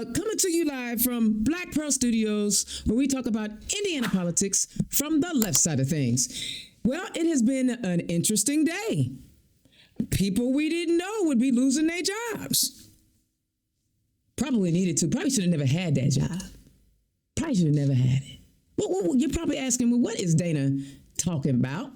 Coming to you live from Black Pearl Studios, where we talk about Indiana politics from the left side of things. Well, it has been an interesting day. People we didn't know would be losing their jobs. Probably needed to. Probably should have never had that job. Probably should have never had it. Well, you're probably asking, well, what is Dana talking about?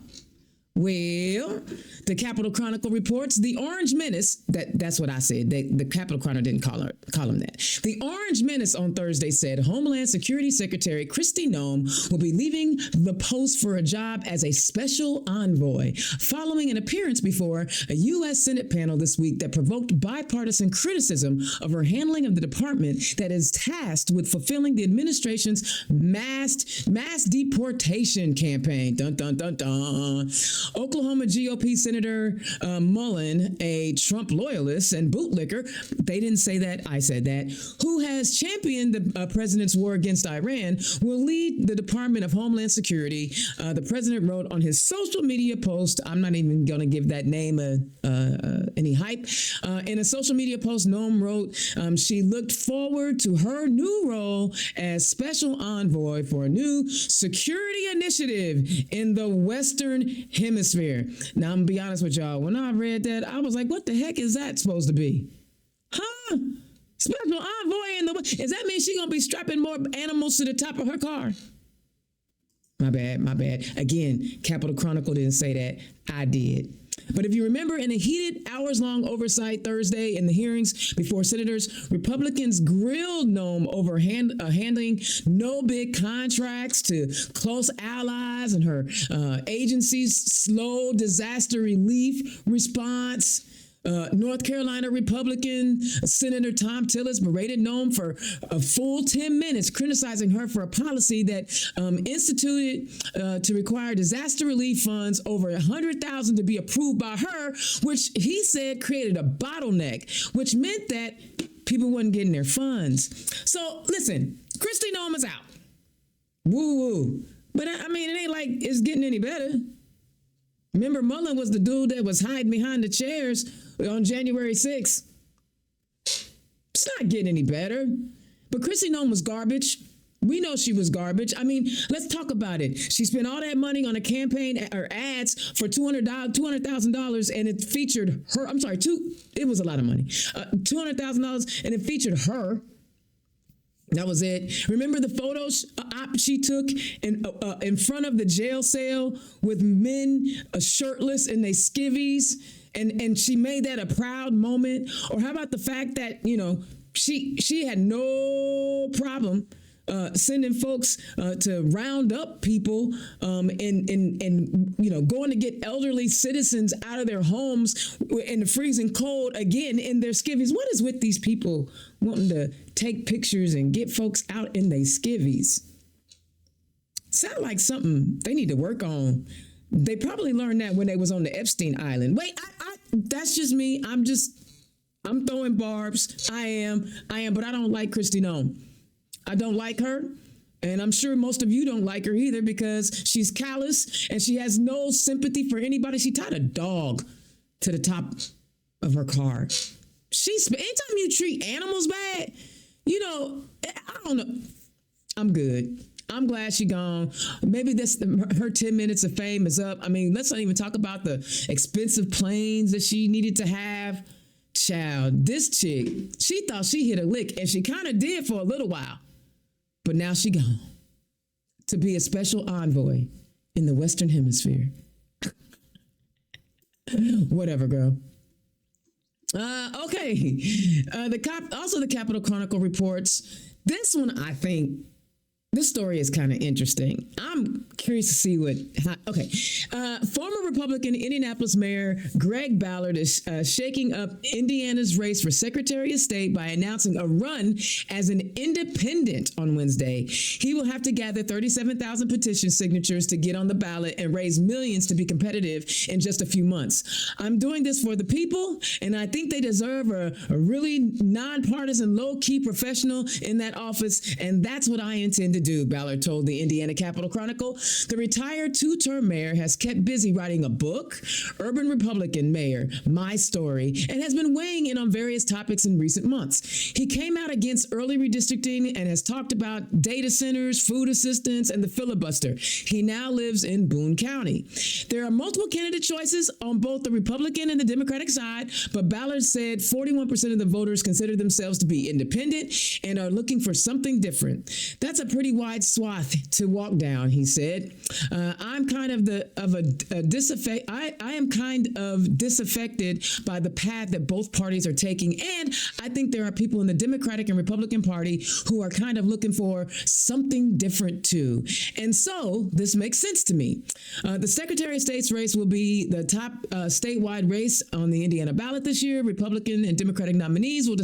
Well, the Capitol Chronicle reports the Orange Menace, that's what I said. The Capitol Chronicle didn't call him that. The Orange Menace on Thursday said Homeland Security Secretary Kristi Noem will be leaving the post for a job as a special envoy following an appearance before a U.S. Senate panel this week that provoked bipartisan criticism of her handling of the department that is tasked with fulfilling the administration's mass deportation campaign. Dun, dun, dun, dun. Oklahoma GOP Senator Mullen, a Trump loyalist and bootlicker, they didn't say that, I said that, who has championed the president's war against Iran, will lead the Department of Homeland Security. The president wrote on his social media post, I'm not even going to give that name any hype. In a social media post, Noem wrote she looked forward to her new role as special envoy for a new security initiative in the Western Hemisphere. Now, I'm gonna be honest with y'all. When I read that, I was like, what the heck is that supposed to be? Huh? Special envoy in the... Does that mean she's gonna be strapping more animals to the top of her car? My bad. Again, Capitol Chronicle didn't say that. I did. But if you remember, in a heated hours-long oversight Thursday in the hearings before senators, Republicans grilled Noem over handling no big contracts to close allies and her agency's slow disaster relief response. North Carolina Republican Senator Tom Tillis berated Noem for a full 10 minutes, criticizing her for a policy that instituted to require disaster relief funds over $100,000 to be approved by her, which he said created a bottleneck, which meant that people wasn't getting their funds. So listen, Kristi Noem is out. Woo-woo. But I mean, it ain't like it's getting any better. Remember, Mullen was the dude that was hiding behind the chairs on January 6th. It's not getting any better. But Kristi Noem was garbage. We know she was garbage. I mean, let's talk about it. She spent all that money on a campaign or ads for $200,000, and it featured her. I'm sorry, it was a lot of money. $200,000, and it featured her. That was it. Remember the photos she took in front of the jail cell with men shirtless in their skivvies, and she made that a proud moment? Or how about the fact that, you know, she had no problem sending folks to round up people and you know, going to get elderly citizens out of their homes in the freezing cold, again, in their skivvies. What is with these people wanting to take pictures and get folks out in their skivvies? Sound like something they need to work on. They probably learned that when they was on the Epstein Island. Wait, that's just me. I'm throwing barbs. I am, but I don't like Kristi Noem. I don't like her, and I'm sure most of you don't like her either, because she's callous and she has no sympathy for anybody. She tied a dog to the top of her car. Anytime you treat animals bad, you know, I don't know. I'm good. I'm glad she gone. Maybe her 10 minutes of fame is up. I mean, let's not even talk about the expensive planes that she needed to have. Child, this chick, she thought she hit a lick, and she kind of did for a little while. But now she gone to be a special envoy in the Western Hemisphere. Whatever, girl. Okay. The Capitol Chronicle reports this one. I think this story is kind of interesting. I'm curious to see former Republican Indianapolis Mayor Greg Ballard is shaking up Indiana's race for Secretary of State by announcing a run as an independent on Wednesday. He will have to gather 37,000 petition signatures to get on the ballot and raise millions to be competitive in just a few months. I'm doing this for the people, and I think they deserve a really nonpartisan, low-key professional in that office, and that's what I intend to do, Ballard told the Indiana Capitol Chronicle. The retired two-term mayor has kept busy writing a book, Urban Republican Mayor, My Story, and has been weighing in on various topics in recent months. He came out against early redistricting and has talked about data centers, food assistance, and the filibuster. He now lives in Boone County. There are multiple candidate choices on both the Republican and the Democratic side, but Ballard said 41% of the voters consider themselves to be independent and are looking for something different. That's a pretty wide swath to walk down, he said. I'm kind of I am kind of disaffected by the path that both parties are taking, and I think there are people in the Democratic and Republican Party who are kind of looking for something different too. And so this makes sense to me. The Secretary of State's race will be the top statewide race on the Indiana ballot this year. Republican and Democratic nominees will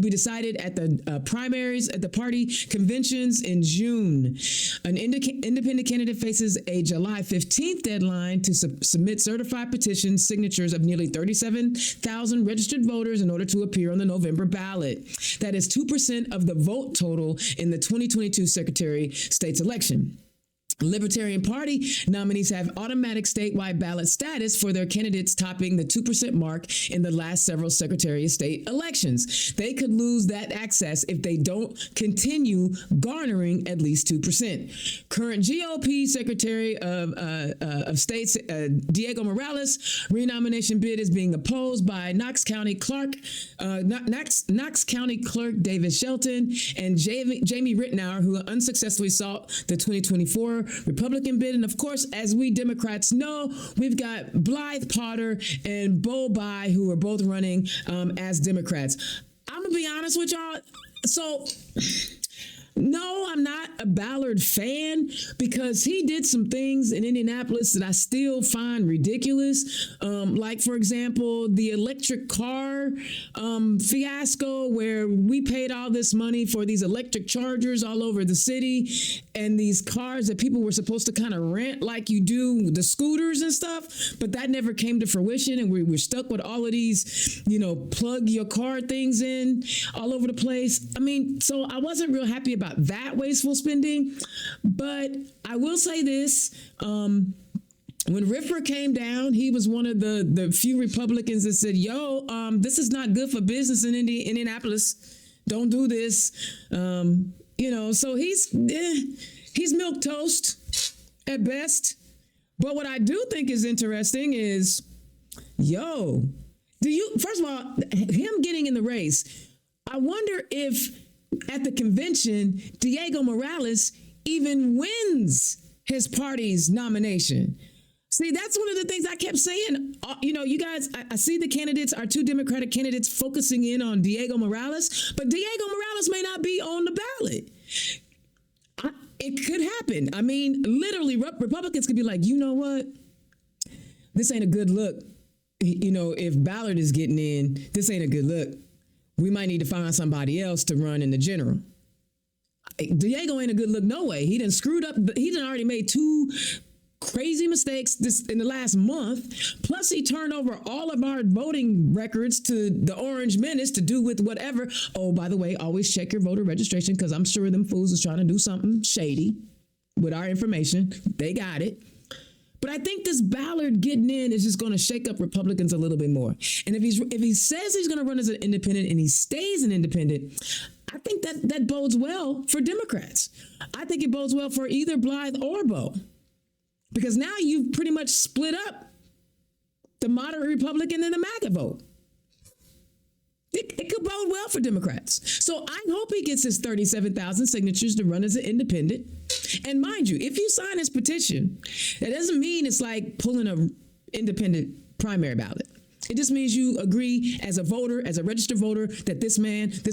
be decided at the primaries at the party conventions in June. An independent candidate faces a July 15th deadline to submit certified petition signatures of nearly 37,000 registered voters in order to appear on the November ballot. That is 2% of the vote total in the 2022 Secretary of State's election. Libertarian Party nominees have automatic statewide ballot status for their candidates topping the 2% mark in the last several Secretary of State elections. They could lose that access if they don't continue garnering at least 2%. Current GOP Secretary of State Diego Morales' renomination bid is being opposed by Knox County Clerk David Shelton and Jamie Ritenour, who unsuccessfully sought the 2024 Republican bid. And of course, as we Democrats know, we've got Blythe Potter and Bo Bai, who are both running as Democrats. I'm gonna be honest with y'all. So no, I'm not a Ballard fan because he did some things in Indianapolis that I still find ridiculous. Like, for example, the electric car fiasco where we paid all this money for these electric chargers all over the city and these cars that people were supposed to kind of rent like you do the scooters and stuff. But that never came to fruition. And we're stuck with all of these, plug your car things in all over the place. I mean, so I wasn't real happy about that wasteful spending, but I will say this, when Riffer came down, he was one of the few Republicans that said, this is not good for business in Indianapolis. Don't do this. So he's milquetoast at best. But what I do think is interesting is, first of all, him getting in the race, I wonder if at the convention, Diego Morales even wins his party's nomination. See, that's one of the things I kept saying. You guys, I see the candidates, our two Democratic candidates focusing in on Diego Morales, but Diego Morales may not be on the ballot. It could happen. I mean, literally, Republicans could be like, you know what? This ain't a good look. If Ballard is getting in, this ain't a good look. We might need to find somebody else to run in the general. Diego ain't a good look, no way. He done screwed up. He done already made two crazy mistakes in the last month. Plus, he turned over all of our voting records to the Orange Menace to do with whatever. Oh, by the way, always check your voter registration because I'm sure them fools is trying to do something shady with our information. They got it. But I think this Ballard getting in is just going to shake up Republicans a little bit more. And if he says he's going to run as an independent and he stays an independent, I think that bodes well for Democrats. I think it bodes well for either Blythe or Bo. Because now you've pretty much split up the moderate Republican and the MAGA vote. It could bode well for Democrats. So I hope he gets his 37,000 signatures to run as an independent. And mind you, if you sign his petition, that doesn't mean it's like pulling an independent primary ballot. It just means you agree as a voter, as a registered voter, that this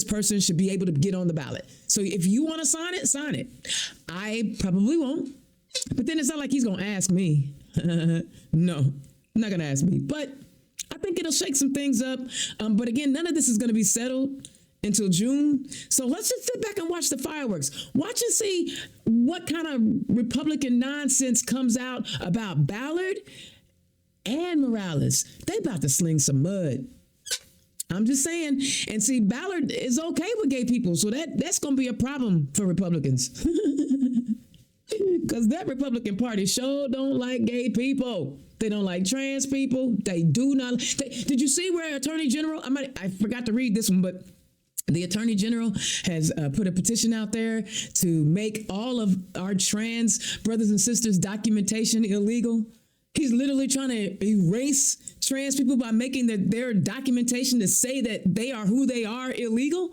person should be able to get on the ballot. So if you want to sign it, sign it. I probably won't. But then it's not like he's going to ask me. No, not going to ask me. But I think it'll shake some things up. But again, none of this is going to be settled until June. So let's just sit back and watch the fireworks. Watch and see what kind of Republican nonsense comes out about Ballard and Morales. They about to sling some mud. I'm just saying. And see, Ballard is okay with gay people, so that's going to be a problem for Republicans. Because that Republican Party sure don't like gay people. They don't like trans people. They do not. Did you see where Attorney General? I forgot to read this one, but the Attorney General has put a petition out there to make all of our trans brothers and sisters documentation illegal. He's literally trying to erase trans people by making their documentation to say that they are who they are illegal.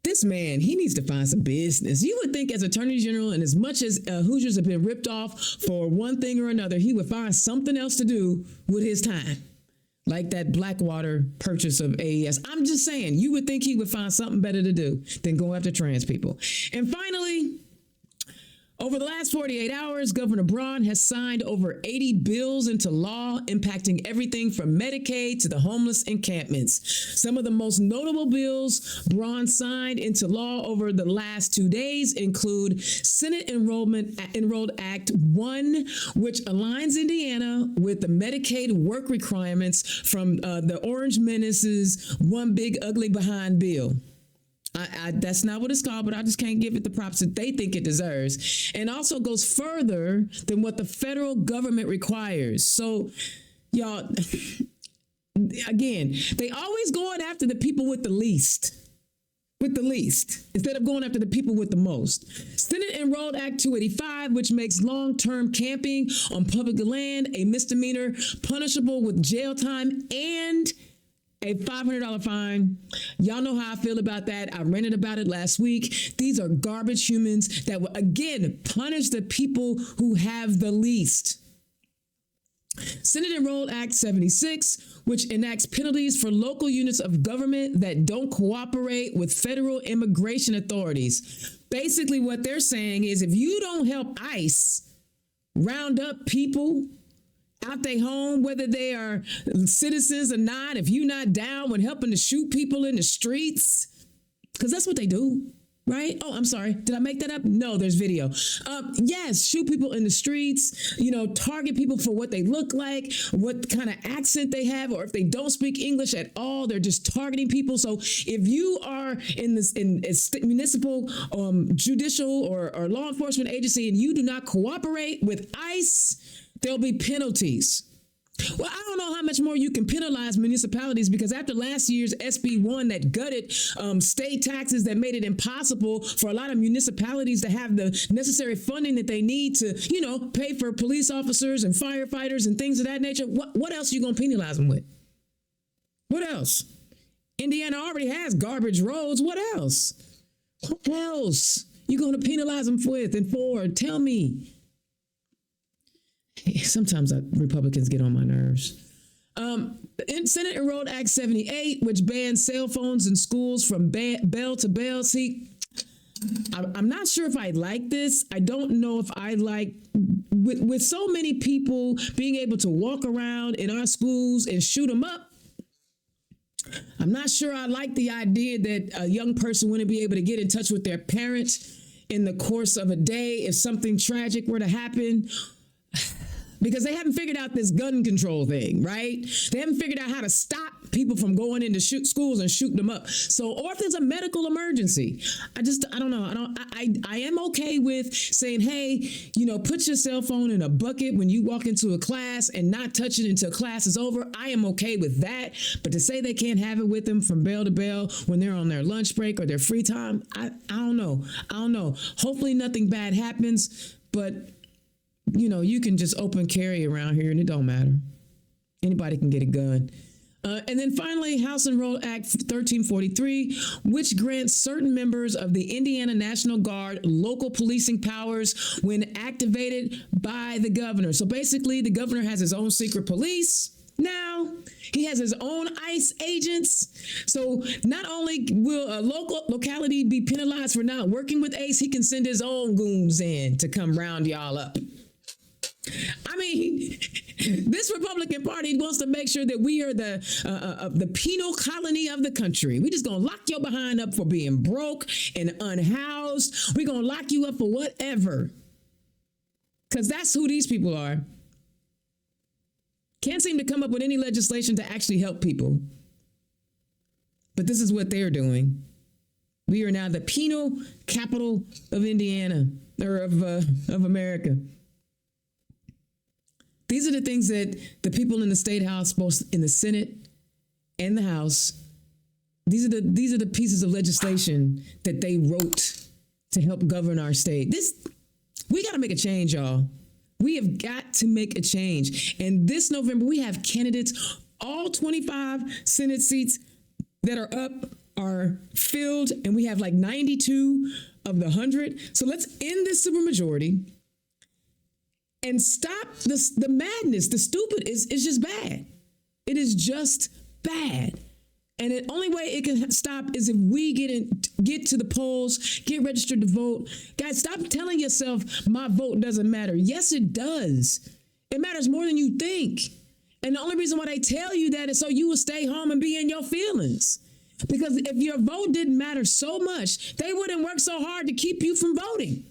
This man, he needs to find some business. You would think as Attorney General, and as much as Hoosiers have been ripped off for one thing or another, he would find something else to do with his time. Like that Blackwater purchase of AES. I'm just saying, you would think he would find something better to do than go after trans people. And finally, over the last 48 hours, Governor Braun has signed over 80 bills into law impacting everything from Medicaid to the homeless encampments. Some of the most notable bills Braun signed into law over the last 2 days include Senate Enrolled Act 1, which aligns Indiana with the Medicaid work requirements from the Orange Menace's One Big Ugly Behind bill. That's not what it's called, but I just can't give it the props that they think it deserves. And also goes further than what the federal government requires. So, y'all, again, they always going after the people with the least. Instead of going after the people with the most. Senate Enrolled Act 285, which makes long-term camping on public land a misdemeanor punishable with jail time and a $500 fine. Y'all know how I feel about that. I ranted about it last week. These are garbage humans that will, again, punish the people who have the least. Senate Enrolled Act 76, which enacts penalties for local units of government that don't cooperate with federal immigration authorities. Basically, what they're saying is if you don't help ICE round up people out their home, whether they are citizens or not, if you're not down with helping to shoot people in the streets, because that's what they do, right? Oh, I'm sorry. Did I make that up? No, there's video. Yes, shoot people in the streets, target people for what they look like, what kind of accent they have, or if they don't speak English at all, they're just targeting people. So if you are in this municipal, judicial, or law enforcement agency and you do not cooperate with ICE, there'll be penalties. Well, I don't know how much more you can penalize municipalities because after last year's SB 1 that gutted state taxes that made it impossible for a lot of municipalities to have the necessary funding that they need to, pay for police officers and firefighters and things of that nature. What else are you going to penalize them with? What else? Indiana already has garbage roads. What else? What else you going to penalize them with and for? Tell me. Sometimes Republicans get on my nerves. In Senate Enrolled Act 78, which bans cell phones in schools from bell to bell. See, I'm not sure if I like this. I don't know if I like, with so many people being able to walk around in our schools and shoot them up, I'm not sure I like the idea that a young person wouldn't be able to get in touch with their parents in the course of a day if something tragic were to happen. Because they haven't figured out this gun control thing, right? They haven't figured out how to stop people from going into schools and shooting them up. So, or if there's a medical emergency, I don't know. I am okay with saying, hey, put your cell phone in a bucket when you walk into a class and not touch it until class is over. I am okay with that. But to say they can't have it with them from bell to bell when they're on their lunch break or their free time, I don't know. Hopefully nothing bad happens, but you can just open carry around here and it don't matter. Anybody can get a gun. And then finally, House Enrolled Act 1343, which grants certain members of the Indiana National Guard local policing powers when activated by the governor. So basically, the governor has his own secret police. Now, he has his own ICE agents. So not only will a locality be penalized for not working with ICE, he can send his own goons in to come round y'all up. I mean, this Republican Party wants to make sure that we are the penal colony of the country. We just gonna lock your behind up for being broke and unhoused. We're gonna lock you up for whatever. Because that's who these people are. Can't seem to come up with any legislation to actually help people. But this is what they're doing. We are now the penal capital of Indiana, or of America. These are the things that the people in the State House, both in the Senate and the House, these are the pieces of legislation that they wrote to help govern our state. We got to make a change, y'all. We have got to make a change. And this November, we have candidates. All 25 Senate seats that are up are filled, and we have like 92 of the 100. So let's end this supermajority and stop the madness. The stupid is just bad. It is just bad. And the only way it can stop is if we get to the polls, get registered to vote. Guys, stop telling yourself my vote doesn't matter. Yes, it does. It matters more than you think. And the only reason why they tell you that is so you will stay home and be in your feelings. Because if your vote didn't matter so much, they wouldn't work so hard to keep you from voting.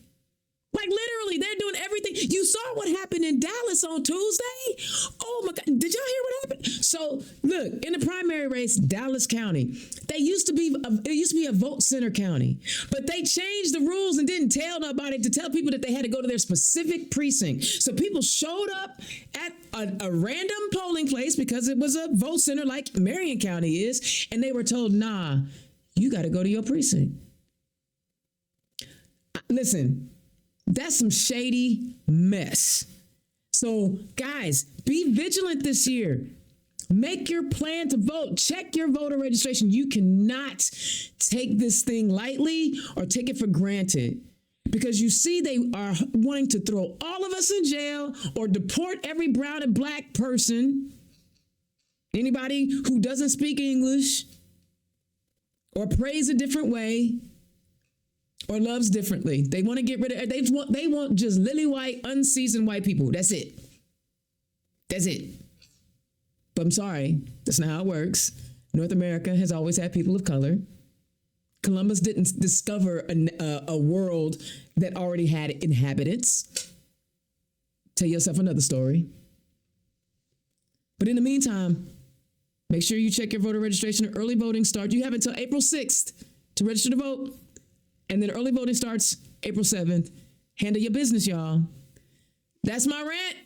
Like literally, they're doing everything. You saw what happened in Dallas on Tuesday? Oh my God. Did y'all hear what happened? So look, in the primary race, Dallas County, it used to be a vote center county, but they changed the rules and didn't tell nobody to tell people that they had to go to their specific precinct. So people showed up at a random polling place because it was a vote center like Marion County is, and they were told, nah, you got to go to your precinct. Listen, that's some shady mess. So guys, be vigilant this year. Make your plan to vote. Check your voter registration. You cannot take this thing lightly or take it for granted, because you see they are wanting to throw all of us in jail or deport every brown and black person, anybody who doesn't speak English or prays a different way or loves differently. They want to get rid of, they want just lily white, unseasoned white people. That's it. That's it. But I'm sorry, that's not how it works. North America has always had people of color. Columbus didn't discover a world that already had inhabitants. Tell yourself another story. But in the meantime, make sure you check your voter registration. Early voting starts. You have until April 6th to register to vote. And then early voting starts April 7th. Handle your business, y'all. That's my rant.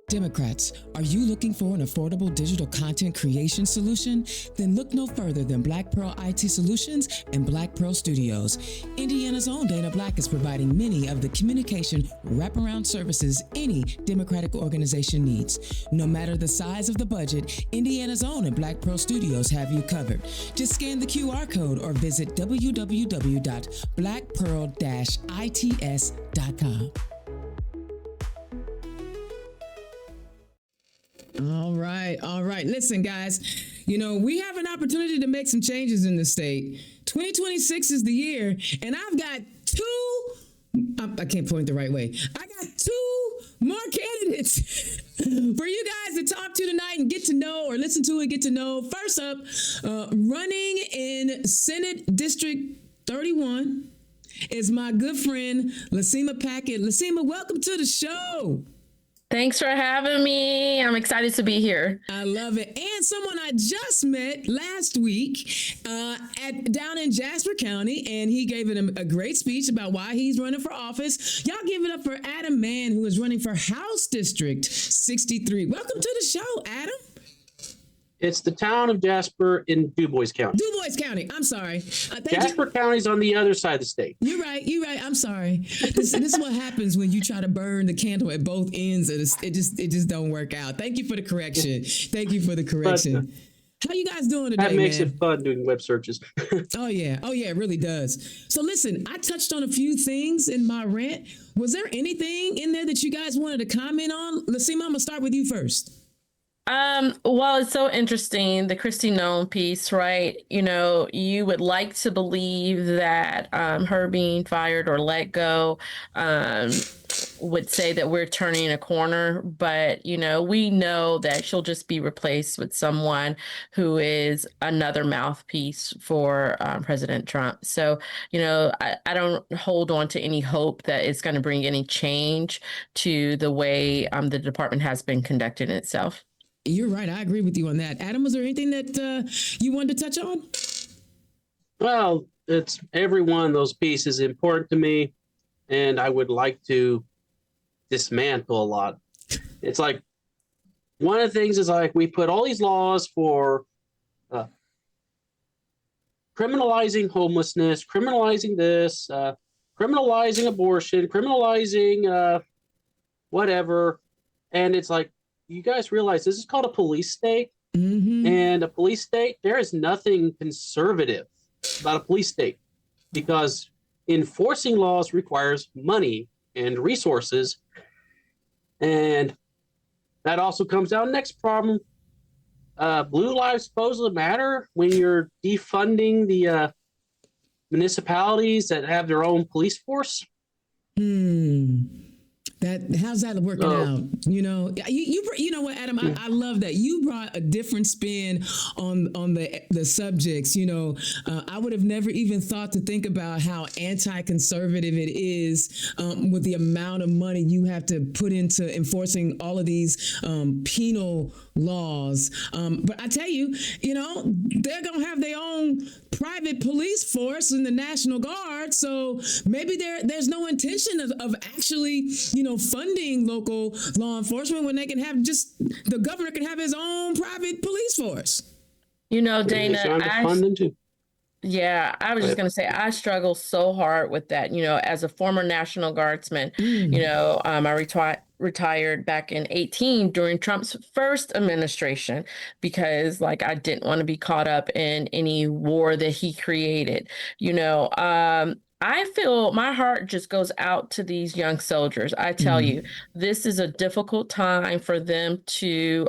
Democrats, are you looking for an affordable digital content creation solution? Then look no further than Black Pearl IT Solutions and Black Pearl Studios. Indiana's own Dana Black is providing many of the communication wraparound services any Democratic organization needs. No matter the size of the budget, Indiana's own and Black Pearl Studios have you covered. Just scan the QR code or visit www.blackpearl-its.com. All right. Listen, guys, we have an opportunity to make some changes in the state. 2026 is the year, and I've got I can't point the right way. I got two more candidates for you guys to talk to tonight and get to know or listen to and get to know. First up, running in Senate District 31 is my good friend, Lasima Packett. Lasima, welcome to the show. Thanks for having me. I'm excited to be here. I love it. And someone I just met last week down in Jasper County, and he gave a great speech about why he's running for office. Y'all give it up for Adam Mann, who is running for House District 63. Welcome to the show, Adam. It's the town of Jasper in DuBois County. DuBois County. I'm sorry. Jasper County's on the other side of the state. You're right. I'm sorry. This is what happens when you try to burn the candle at both ends. It just don't work out. Thank you for the correction. How you guys doing today, That makes man? it fun doing web searches. Oh yeah, it really does. So listen, I touched on a few things in my rant. Was there anything in there that you guys wanted to comment on? Lasima, I'm gonna start with you first. Well, it's so interesting, the Christy Nome piece, right? You know, you would like to believe that her being fired or let go would say that we're turning a corner, but you know, we know that she'll just be replaced with someone who is another mouthpiece for President Trump. So, you know, I don't hold on to any hope that it's going to bring any change to the way the department has been conducting itself. You're right. I agree with you on that. Adam, was there anything that you wanted to touch on? Well, it's every one of those pieces important to me, and I would like to dismantle a lot. It's like one of the things is like we put all these laws for criminalizing homelessness, criminalizing this, criminalizing abortion, criminalizing whatever, and it's like, you guys realize this is called a police state, and a police state, there is nothing conservative about a police state, because enforcing laws requires money and resources, and that also comes down next problem. Blue lives supposedly matter when you're defunding the municipalities that have their own police force. How's that working out? You know, you know what, Adam, I love that you brought a different spin on the subjects. You know, I would have never even thought to think about how anti-conservative it is with the amount of money you have to put into enforcing all of these penal laws. But I tell you, you know, they're gonna have their own private police force in the National Guard, so maybe there's no intention of actually, you know, funding local law enforcement when they can have just the governor can have his own private police force. You know, Dana, Fund them too. Yeah, I was just going to say, I struggle so hard with that. You know, as a former National Guardsman, you know, I retired back in 2018 during Trump's first administration because, like, I didn't want to be caught up in any war that he created. You know, I feel my heart just goes out to these young soldiers. I tell you, this is a difficult time for them to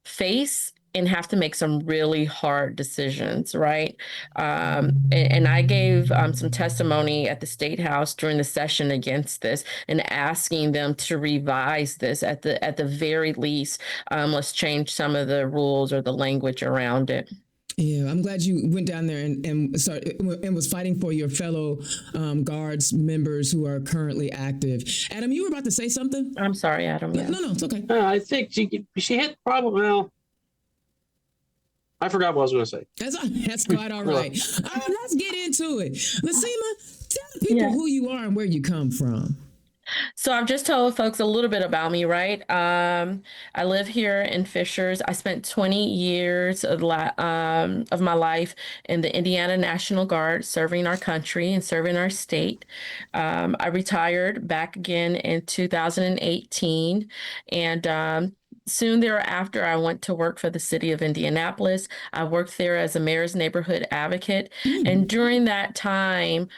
face and have to make some really hard decisions, right? And I gave some testimony at the State House during the session against this and asking them to revise this at the very least. Let's change some of the rules or the language around it. Yeah, I'm glad you went down there and started and was fighting for your fellow Guards members who are currently active. Adam, you were about to say something? I'm sorry, Adam. Yeah. No, it's okay. I think she hit probably, well, I forgot what I was going to say. That's quite all right. Let's get into it. Lasima, tell people who you are and where you come from. So I've just told folks a little bit about me, right? I live here in Fishers. I spent 20 years of my life in the Indiana National Guard, serving our country and serving our state. I retired back again in 2018, and soon thereafter, I went to work for the city of Indianapolis. I worked there as a mayor's neighborhood advocate. And during that time,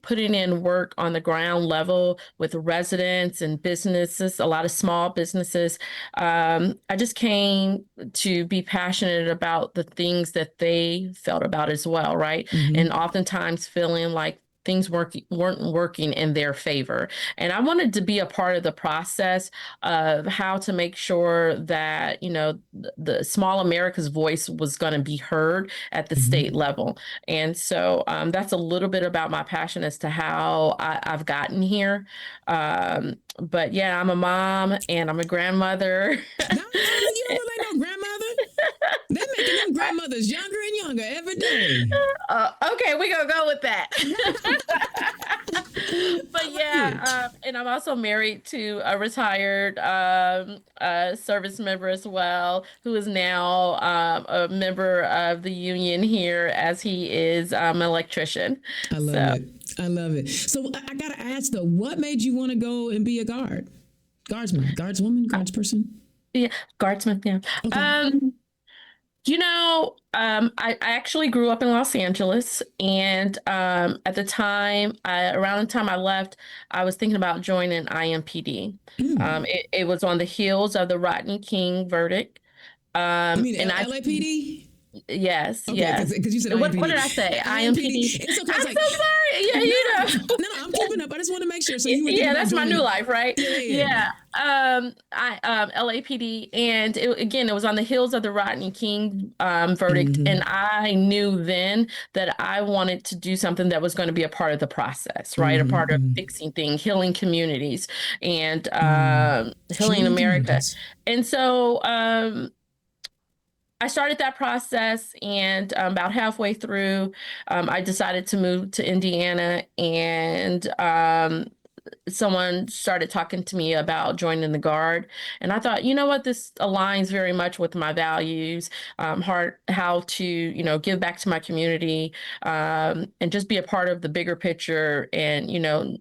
putting in work on the ground level with residents and businesses, a lot of small businesses, I just came to be passionate about the things that they felt about as well, right? And oftentimes feeling like things weren't working in their favor. And I wanted to be a part of the process of how to make sure that, you know, the small America's voice was going to be heard at the state level. And so that's a little bit about my passion as to how I've gotten here. But yeah, I'm a mom and I'm a grandmother. No, you don't look like no grandmother. They're making them grandmothers younger and younger every day. Okay, we're going to go with that. But yeah, and I'm also married to a retired service member as well, who is now a member of the union here as he is an electrician. I love it. I love it. So I got to ask though, what made you want to go and be a guardsman, guardswoman, guardsperson? Yeah, guardsman, yeah. Okay. I actually grew up in Los Angeles, and at the time, around the time I left, I was thinking about joining IMPD. Mm. It was on the heels of the Rodney King verdict. You mean And I LAPD? Yes, Okay, yes. because you said What did I say? IMPD. IMPD. IMPD. It's okay. It's I'm like, so sorry. Yeah, no, you know. I'm keeping up. I just want to make sure. So you were thinking Yeah, about that's my new joining? life, right? Yeah, yeah, yeah. Yeah. I LAPD, and again, it was on the heels of the Rodney King verdict, and Mm-hmm. I knew then that I wanted to do something that was going to be a part of the process, right? A part of Mm-hmm. fixing things, healing communities, and Mm. healing Healing America. communities. And so I started that process, and about halfway through, I decided to move to Indiana, and someone started talking to me about joining the Guard. And I thought, you know what, this aligns very much with my values, how to, give back to my community, and just be a part of the bigger picture, and,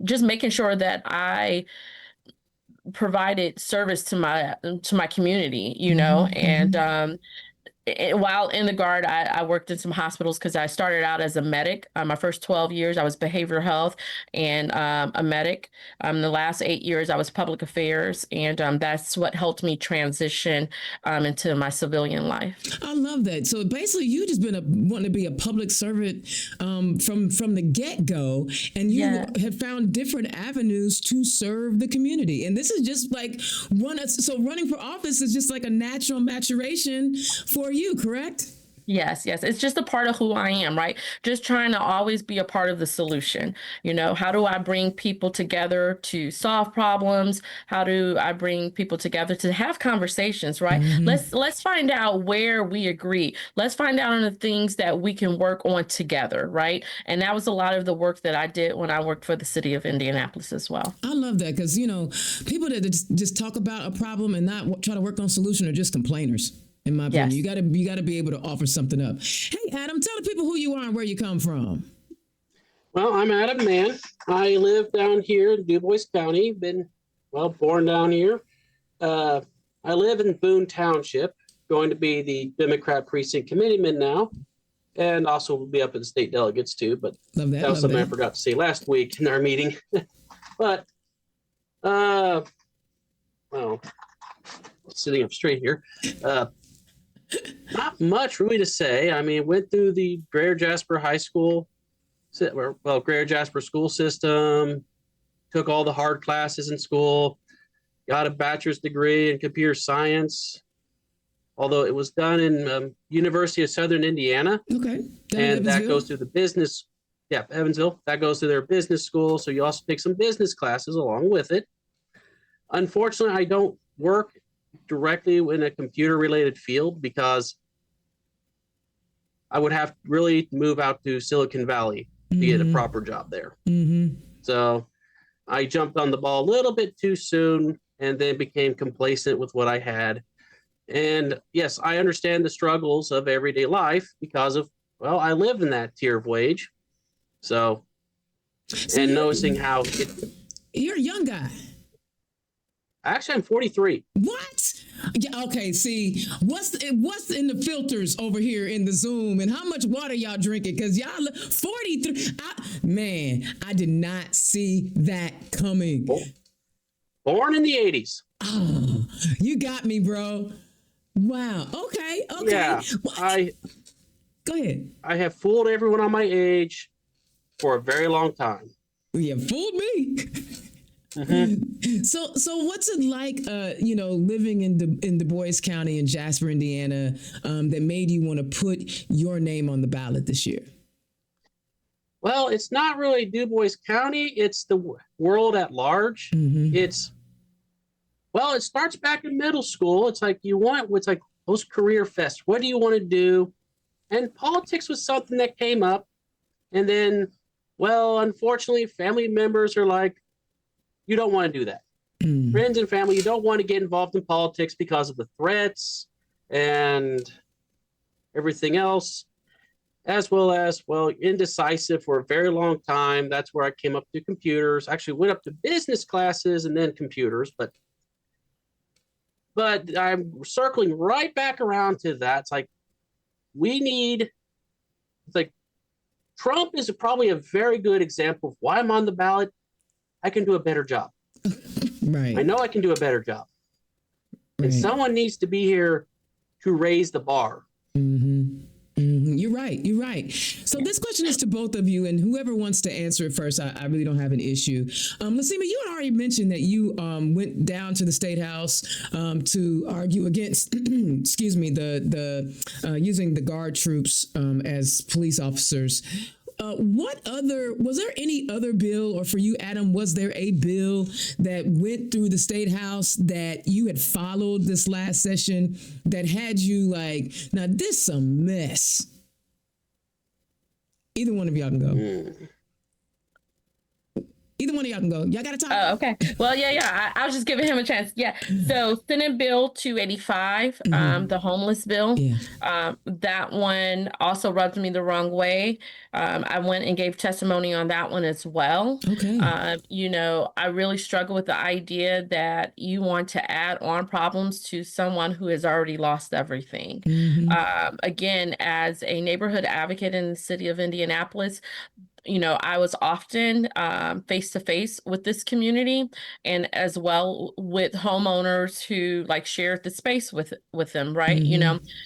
just making sure that I provided service to my community, Mm-hmm. and Mm-hmm. while in the Guard, I worked in some hospitals because I started out as a medic. My first 12 years, I was behavioral health and a medic. The last 8 years, I was public affairs, and that's what helped me transition into my civilian life. I love that. So basically, you just been wanting to be a public servant from the get go, and you Yeah. have found different avenues to serve the community. And this is just like so running for office is just like a natural maturation for you, correct? Yes, yes. It's just a part of who I am, right? Just trying to always be a part of the solution. How do I bring people together to solve problems? How do I bring people together to have conversations, right? Mm-hmm. Let's find out where we agree. Let's find out on the things that we can work on together, right? And that was a lot of the work that I did when I worked for the city of Indianapolis as well. I love that because people that just talk about a problem and not try to work on a solution are just complainers. In my opinion, Yes. you gotta be able to offer something up. Hey, Adam, tell the people who you are and where you come from. Well, I'm Adam Mann. I live down here in Dubois County. Born down here. Uh, I live in Boone Township, going to be the Democrat precinct committeeman now, and also will be up in the state delegates too. But Love that. that was Love something I that. forgot to say last week in our meeting. But, well, sitting up straight here. Not much really to say. I mean, went through the Greater Jasper High School, Greater Jasper school system, took all the hard classes in school, got a bachelor's degree in computer science, although it was done in University of Southern Indiana, Okay. Down in and that Evansville. goes through the business. Yeah, Evansville. That goes to their business school, so you also take some business classes along with it. Unfortunately, I don't work directly in a computer related field because I would have to really move out to Silicon Valley to get a proper job there. Mm-hmm. So I jumped on the ball a little bit too soon and then became complacent with what I had. And yes, I understand the struggles of everyday life because I live in that tier of wage. So and noticing how you're a young guy. Actually, I'm 43. What? Yeah, okay, see, what's in the filters over here in the Zoom, and how much water y'all drinking? Because y'all 43. Man, I did not see that coming. Born in the 80s. Oh, you got me, bro. Wow. Okay. Yeah, well, go ahead. I have fooled everyone on my age for a very long time. You fooled me. Mm-hmm. So what's it like, living in Du Bois County in Jasper, Indiana, that made you want to put your name on the ballot this year? Well, it's not really Du Bois County; it's the world at large. Mm-hmm. It starts back in middle school. It's like those career fests. What do you want to do? And politics was something that came up, and then, unfortunately, family members are like, you don't want to do that. Friends and family, you don't want to get involved in politics because of the threats and everything else, as well as, indecisive for a very long time. That's where I came up to computers. Actually went up to business classes and then computers, but I'm circling right back around to that. It's like, we need, it's like, Trump is probably a very good example of why I'm on the ballot. I can do a better job. Right. I know I can do a better job. Right. And someone needs to be here to raise the bar. You're right. You're right. So this question is to both of you, and whoever wants to answer it first, I really don't have an issue. Lasima, you had already mentioned that you went down to the State House to argue against, excuse me, the using the guard troops as police officers. Was there any other bill, or for you, Adam, was there a bill that went through the State House that you had followed this last session that had you like, now this a mess? Either one of y'all can go. Either one of y'all can go. Y'all got to talk. Oh, okay. Well, yeah. I was just giving him a chance. Yeah. So Senate Bill 285, the homeless bill, that one also rubbed me the wrong way. I went and gave testimony on that one as well. Okay. I really struggle with the idea that you want to add on problems to someone who has already lost everything. Again, as a neighborhood advocate in the city of Indianapolis, I was often face to face with this community, and as well with homeowners who like shared the space with them, right?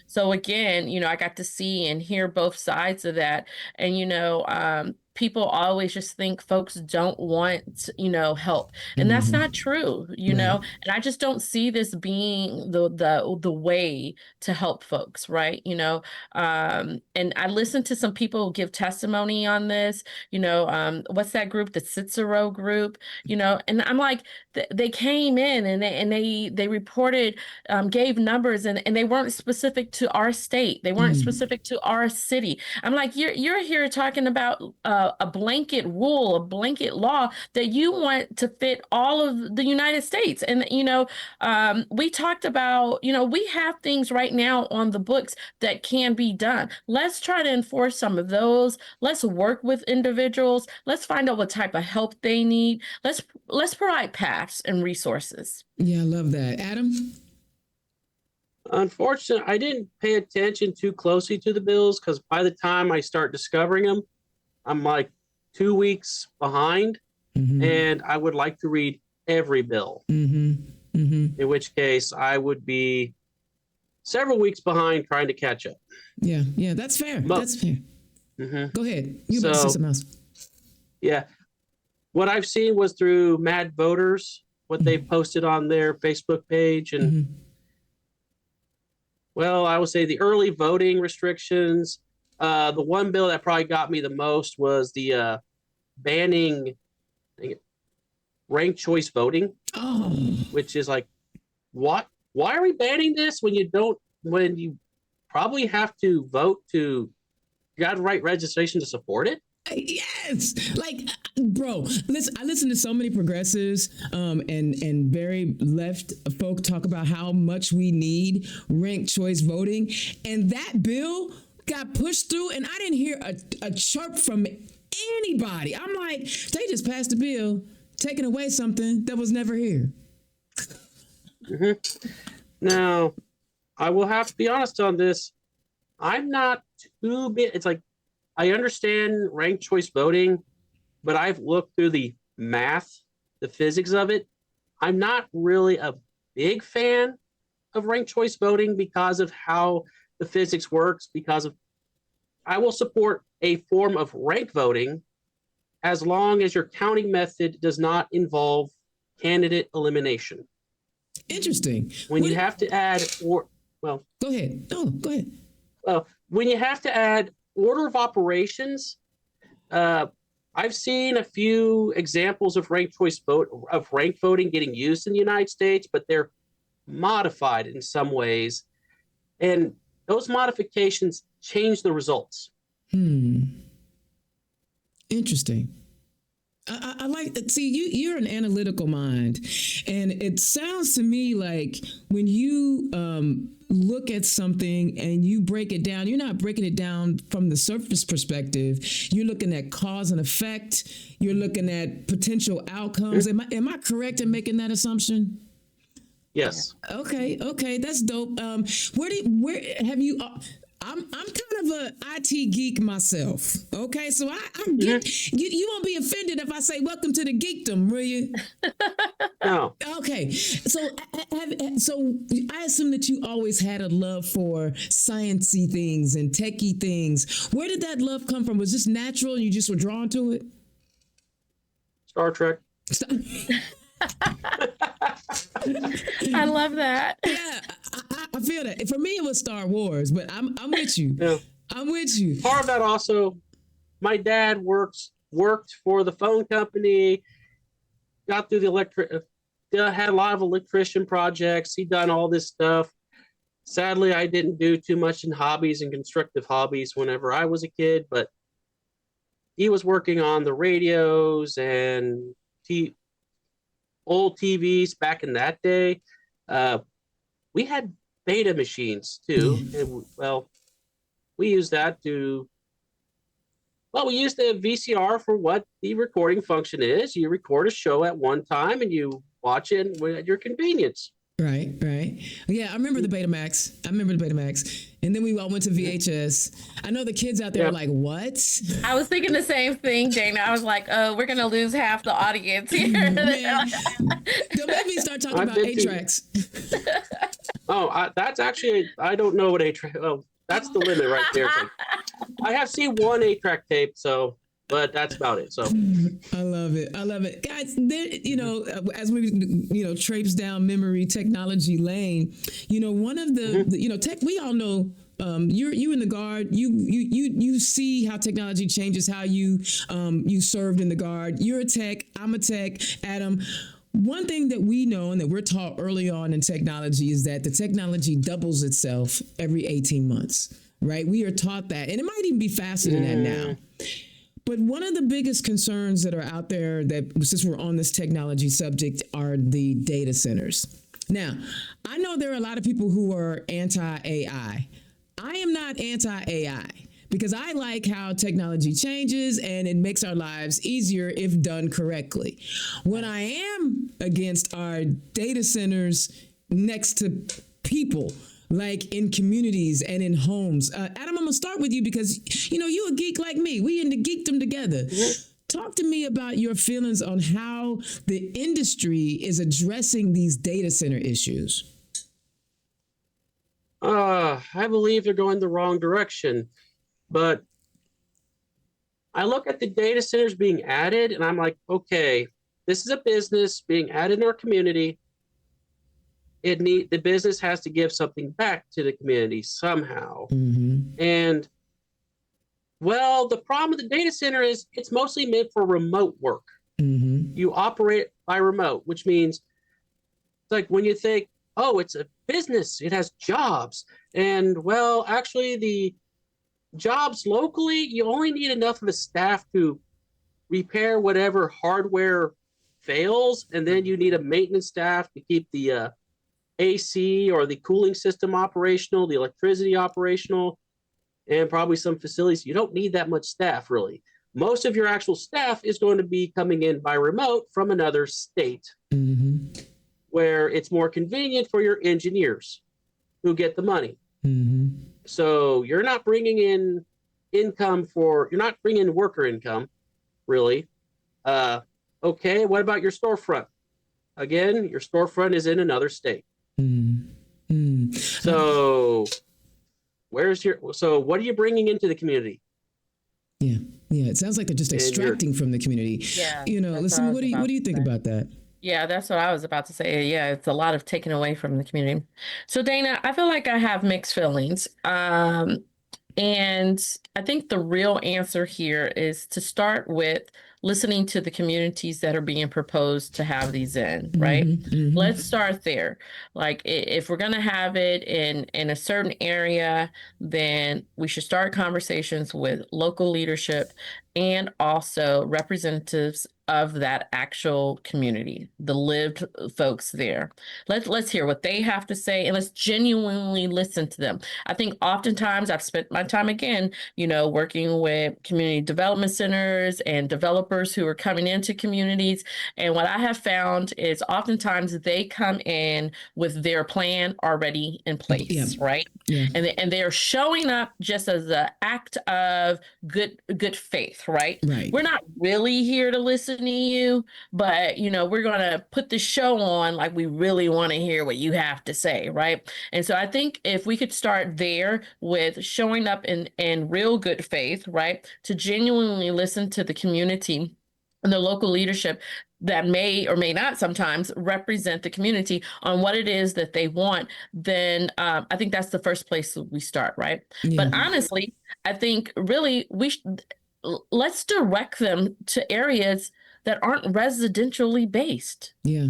So again, I got to see and hear both sides of that, and people always just think folks don't want, help. And that's not true, and I just don't see this being the way to help folks, right? And I listened to some people give testimony on this, what's that group, the Cicero group, and I'm like, they came in and they reported, gave numbers, and they weren't specific to our state. They weren't specific to our city. I'm like, you're here talking about a blanket rule, a blanket law that you want to fit all of the United States. And, we talked about, we have things right now on the books that can be done. Let's try to enforce some of those. Let's work with individuals. Let's find out what type of help they need. Let's provide paths and resources. Yeah, I love that. Adam? Unfortunately, I didn't pay attention too closely to the bills because by the time I start discovering them, I'm like 2 weeks behind, and I would like to read every bill. In which case, I would be several weeks behind trying to catch up. Yeah, that's fair. That's fair. Go ahead. You about to say something else. Yeah. What I've seen was through Mad Voters, what they posted on their Facebook page. And, well, I would say the early voting restrictions. The one bill that probably got me the most was the banning ranked choice voting, which is like, what? Why are we banning this when you probably have to vote you got to write registration to support it? Yes, like, bro. Listen, I listen to so many progressives and very left folk talk about how much we need ranked choice voting, and that bill got pushed through, and I didn't hear a chirp from anybody. I'm like, they just passed a bill taking away something that was never here. Now, I will have to be honest on this. I'm not too big. It's like, I understand ranked choice voting, but I've looked through the math, the physics of it. I'm not really a big fan of ranked choice voting because of how the physics works, I will support a form of ranked voting as long as your counting method does not involve candidate elimination. Interesting. When you have to add, go ahead. No, go ahead. When you have to add order of operations, I've seen a few examples of ranked voting getting used in the United States, but they're modified in some ways, and those modifications change the results. Interesting. I like, see, you're an analytical mind, and it sounds to me like when you look at something and you break it down, you're not breaking it down from the surface perspective. You're looking at cause and effect. You're looking at potential outcomes. Am I correct in making that assumption? Yes. Okay, that's dope. Where have you? I'm kind of a IT geek myself. Okay, so I'm get, you won't be offended if I say welcome to the geekdom, will you? No. Okay, so I assume that you always had a love for sciencey things and techie things. Where did that love come from? Was this natural and you just were drawn to it? Star Trek. I love that. Yeah, I feel that. For me, it was Star Wars, but I'm with you. Yeah. I'm with you. Part of that also, my dad worked for the phone company, got through had a lot of electrician projects. He'd done all this stuff. Sadly, I didn't do too much in hobbies and constructive hobbies whenever I was a kid, but he was working on the radios and old TVs back in that day. We had beta machines too. And, we used that we used the VCR for what the recording function is. You record a show at one time and you watch it at your convenience. Right. Yeah, I remember the Betamax. And then we all went to VHS. I know the kids out there are like, what? I was thinking the same thing, Dana. I was like, oh, we're going to lose half the audience here. Man, don't make me start talking about 8-tracks. That's actually, I don't know what 8-track, that's the limit right there. So I have seen one 8-track tape, but that's about it. So I love it, guys. As we traipse down memory technology lane, one of the tech we all know. You in the Guard. You see how technology changes how you served in the Guard. You're a tech. I'm a tech. Adam. One thing that we know and that we're taught early on in technology is that the technology doubles itself every 18 months, right? We are taught that, and it might even be faster than that now. But one of the biggest concerns that are out there, that since we're on this technology subject, are the data centers. Now, I know there are a lot of people who are anti-AI. I am not anti-AI because I like how technology changes and it makes our lives easier if done correctly. What I am against are data centers next to people, like in communities and in homes. Adam, I'm gonna start with you because you a geek like me. We in the geekdom together. Talk to me about your feelings on how the industry is addressing these data center issues. I believe they're going the wrong direction, but I look at the data centers being added and I'm like, okay, this is a business being added in our community. The business has to give something back to the community somehow. And the problem with the data center is it's mostly meant for remote work. You operate by remote, which means it's like when you think, oh, it's a business, it has jobs. And actually the jobs locally, you only need enough of a staff to repair whatever hardware fails. And then you need a maintenance staff to keep the AC or the cooling system operational, the electricity operational, and probably some facilities. You don't need that much staff, really. Most of your actual staff is going to be coming in by remote from another state, where it's more convenient for your engineers who get the money. So you're not bringing in you're not bringing in worker income, really. Okay, what about your storefront? Again, your storefront is in another state. So what are you bringing into the community? Yeah. It sounds like they're just extracting from the community. Yeah. Listen, what do you think about that? Yeah, that's what I was about to say. Yeah, it's a lot of taking away from the community. So Dana, I feel like I have mixed feelings. And I think the real answer here is to start with listening to the communities that are being proposed to have these in, right? Let's start there. Like if we're going to have it in a certain area, then we should start conversations with local leadership and also representatives of that actual community, the lived folks there. Let's hear what they have to say, and let's genuinely listen to them. I think oftentimes I've spent my time, again, working with community development centers and developers who are coming into communities. And what I have found is oftentimes they come in with their plan already in place, right? Yeah. And they're showing up just as an act of good faith, right? Right. We're not really here to listen to you, but we're going to put the show on like we really want to hear what you have to say, right? And so I think if we could start there with showing up in real good faith, right, to genuinely listen to the community and the local leadership that may or may not sometimes represent the community on what it is that they want, then I think that's the first place we start, right? Yeah. But honestly, I think really let's direct them to areas that aren't residentially based. Yeah.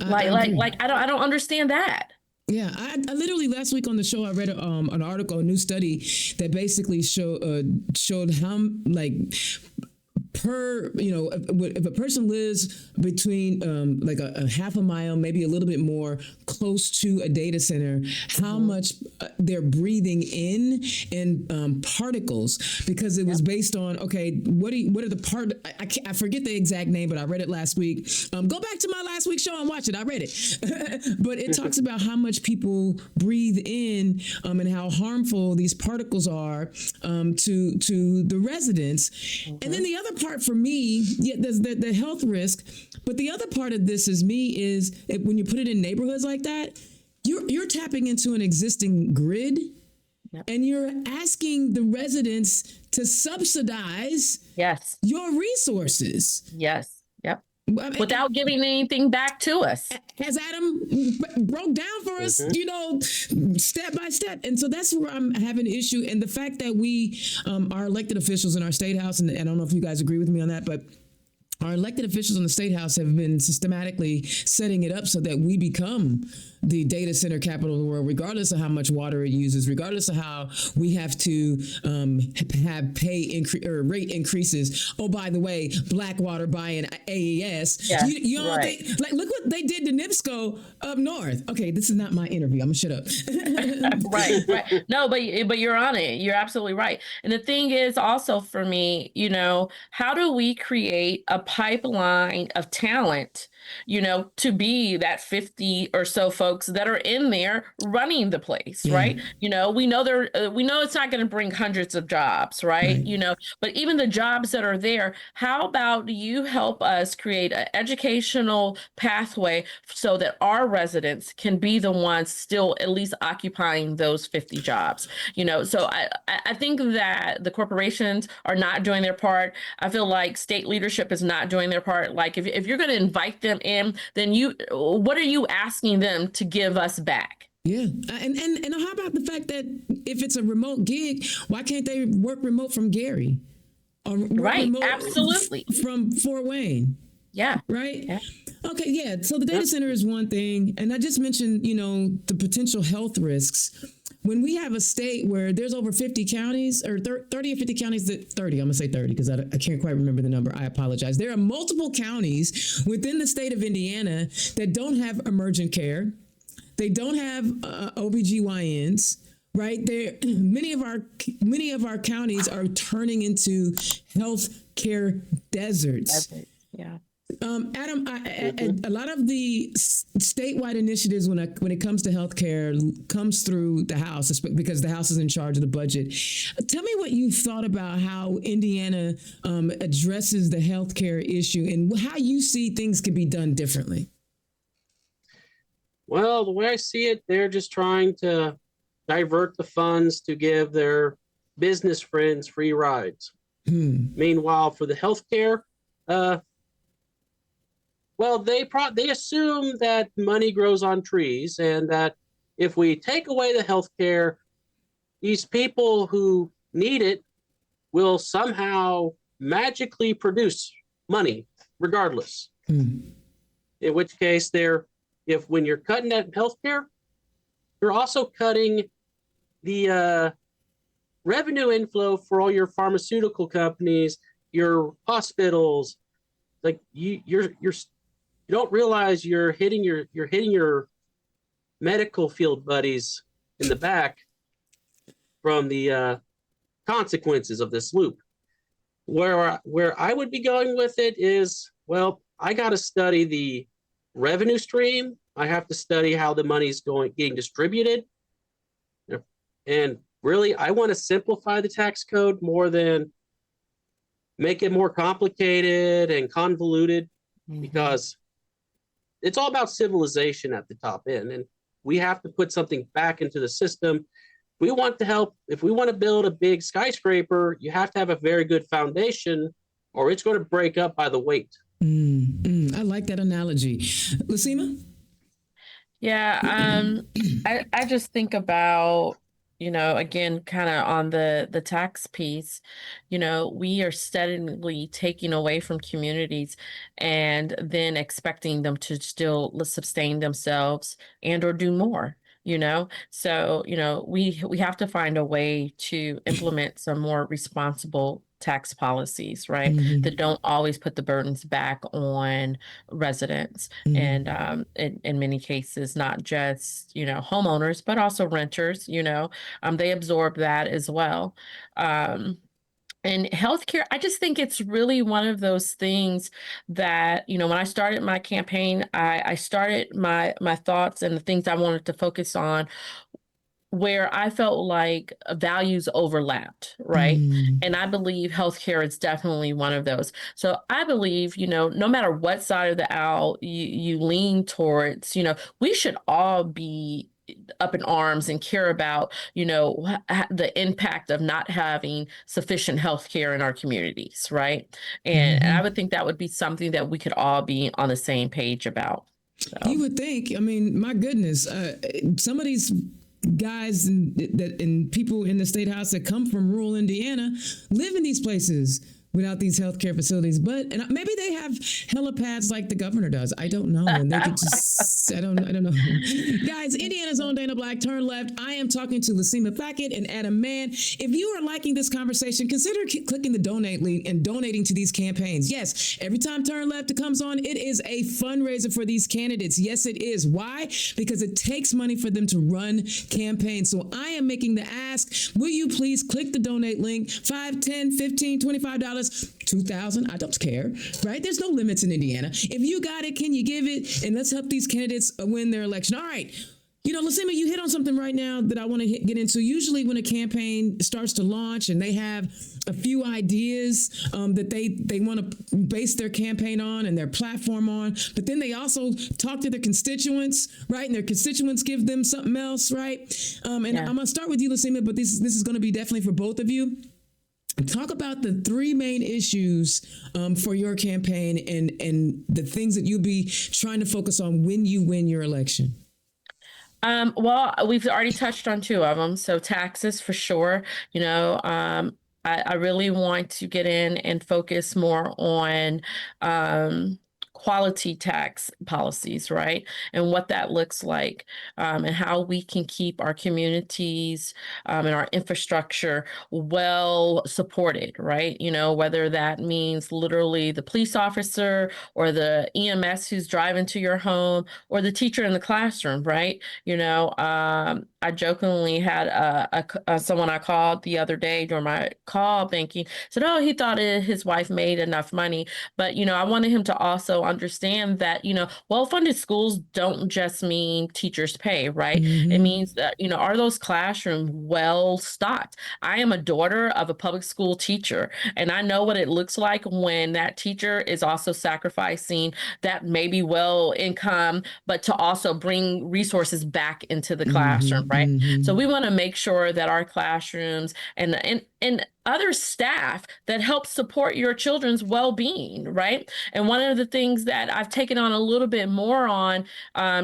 I don't understand that. Yeah, I literally last week on the show I read an article, a new study that basically showed how if a person lives between a half a mile, maybe a little bit more, close to a data center, how much they're breathing in particles, because it was based on, what are the I forget the exact name, but I read it last week. Go back to my last week's show and watch it. I read it. But it talks about how much people breathe in and how harmful these particles are to the residents. And then the other part for me, there's the health risk, but the other part of this is when you put it in neighborhoods like that, you're tapping into an existing grid. Yep. And you're asking the residents to subsidize your resources. Yes. Yep. Without giving anything back to us. As Adam broke down for us, step by step. And so that's where I'm having an issue. And the fact that we, our elected officials in our state house, and I don't know if you guys agree with me on that, but our elected officials in the state house have been systematically setting it up so that we become the data center capital of the world, regardless of how much water it uses, regardless of how we have to have rate increases. Oh, by the way, Blackwater buying AES. Yeah, you don't think, look what they did to NIPSCO up north. Okay, this is not my interview. I'm gonna shut up. Right. No, but you're on it. You're absolutely right. And the thing is also for me, how do we create a pipeline of talent, to be that 50 or so folks that are in there running the place, right? We know we know it's not going to bring hundreds of jobs, right? But even the jobs that are there, how about you help us create an educational pathway so that our residents can be the ones still at least occupying those 50 jobs, So I think that the corporations are not doing their part. I feel like state leadership is not doing their part. Like if you're going to invite them in, then what are you asking them to give us back? Yeah. And how about the fact that if it's a remote gig, why can't they work remote from Gary? Or right. Absolutely. From Fort Wayne. Yeah. Right. Yeah. Okay. Yeah. So the data center is one thing. And I just mentioned, the potential health risks. When we have a state where there's over 50 counties or 30 or 50 counties, I'm going to say 30 because I can't quite remember the number. I apologize. There are multiple counties within the state of Indiana that don't have emergent care. They don't have OBGYNs, right? Many of our counties are turning into health care deserts. Yeah. Adam, a lot of the statewide initiatives when it comes to healthcare comes through the House because the House is in charge of the budget. Tell me what you thought about how Indiana addresses the healthcare issue and how you see things could be done differently. Well, the way I see it, they're just trying to divert the funds to give their business friends free rides. Meanwhile, for the healthcare, well, they assume that money grows on trees and that if we take away the healthcare, these people who need it will somehow magically produce money regardless. In which case, when you're cutting that healthcare, you're also cutting the revenue inflow for all your pharmaceutical companies your hospitals. Like you don't realize you're hitting your medical field buddies in the back from the consequences of this loop. Where I would be going with it is, well, I got to study the revenue stream. I have to study how the money's getting distributed. And really, I want to simplify the tax code more than make it more complicated and convoluted, because it's all about civilization at the top end. And we have to put something back into the system. We want to help. If we want to build a big skyscraper, you have to have a very good foundation, or it's going to break up by the weight. I like that analogy. Lasima? Yeah, I just think about, again, kind of on the tax piece, we are steadily taking away from communities and then expecting them to still sustain themselves and or do more. So we have to find a way to implement some more responsible tax policies, right? That don't always put the burdens back on residents, and in many cases, not just homeowners, but also renters. They absorb that as well. And healthcare, I just think it's really one of those things that, when I started my campaign, I started my thoughts and the things I wanted to focus on where I felt like values overlapped, right? And I believe healthcare is definitely one of those. So I believe, no matter what side of the aisle you lean towards, we should all be up in arms and care about, the impact of not having sufficient health care in our communities, right? And I would think that would be something that we could all be on the same page about. So. You would think. I mean, my goodness, some of these guys and people in the state house that come from rural Indiana live in these places without these healthcare facilities. But maybe they have helipads like the governor does. I don't know. And they could just, I don't know. Guys, Indiana's own Dana Black, turn left. I am talking to Lasima Packett and Adam Mann. If you are liking this conversation, consider clicking the donate link and donating to these campaigns. Yes, every time Turn Left comes on, it is a fundraiser for these candidates. Yes, it is. Why? Because it takes money for them to run campaigns. So I am making the ask, will you please click the donate link, $5, $10, $15, $25, $2,000, I don't care, right? There's no limits in Indiana. If you got it, can you give it? And let's help these candidates win their election. All right. Lasima, you hit on something right now that I want to get into. Usually when a campaign starts to launch and they have a few ideas that they want to base their campaign on and their platform on, but then they also talk to their constituents, right? And their constituents give them something else, right? I'm going to start with you, Lasima, but this is going to be definitely for both of you. Talk about the three main issues for your campaign and the things that you'll be trying to focus on when you win your election. Well, we've already touched on two of them. So taxes for sure. I really want to get in and focus more on quality tax policies, right? And what that looks like, and how we can keep our communities and our infrastructure well supported, right? Whether that means literally the police officer or the EMS who's driving to your home or the teacher in the classroom, right? I jokingly had someone I called the other day during my call banking said, oh, he thought his wife made enough money. But, I wanted him to also understand that, well-funded schools don't just mean teachers' pay, right? It means that, are those classrooms well stocked? I am a daughter of a public school teacher, and I know what it looks like when that teacher is also sacrificing that maybe well income, but to also bring resources back into the classroom, right? So we want to make sure that our classrooms and other staff that help support your children's well-being, right? And one of the things that I've taken on a little bit more on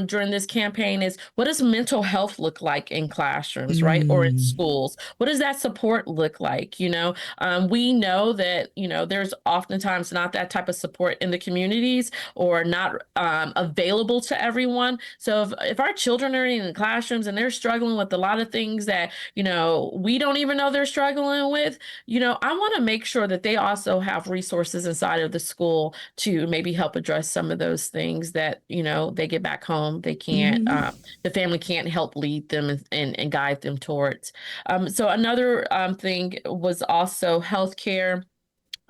during this campaign is, what does mental health look like in classrooms, right? Or in schools? What does that support look like? We know that, there's oftentimes not that type of support in the communities or not available to everyone. So if our children are in the classrooms and they're struggling with a lot of things that, we don't even know they're struggling with, I want to make sure that they also have resources inside of the school to maybe help address some of those things that, they get back home, they can't, the family can't help lead them and guide them towards. So another thing was also healthcare.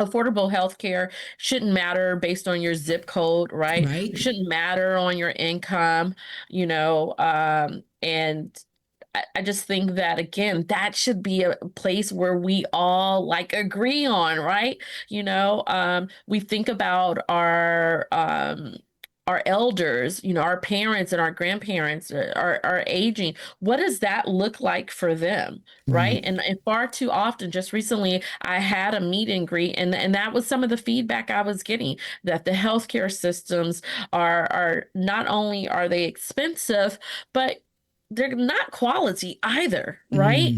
Affordable healthcare shouldn't matter based on your zip code, right? Right. It shouldn't matter on your income, and I just think that, again, that should be a place where we all agree on, right? We think about our elders, our parents and our grandparents are aging. What does that look like for them? Right. And far too often, just recently, I had a meet and greet, and that was some of the feedback I was getting, that the healthcare systems are not only are they expensive, but they're not quality either, right?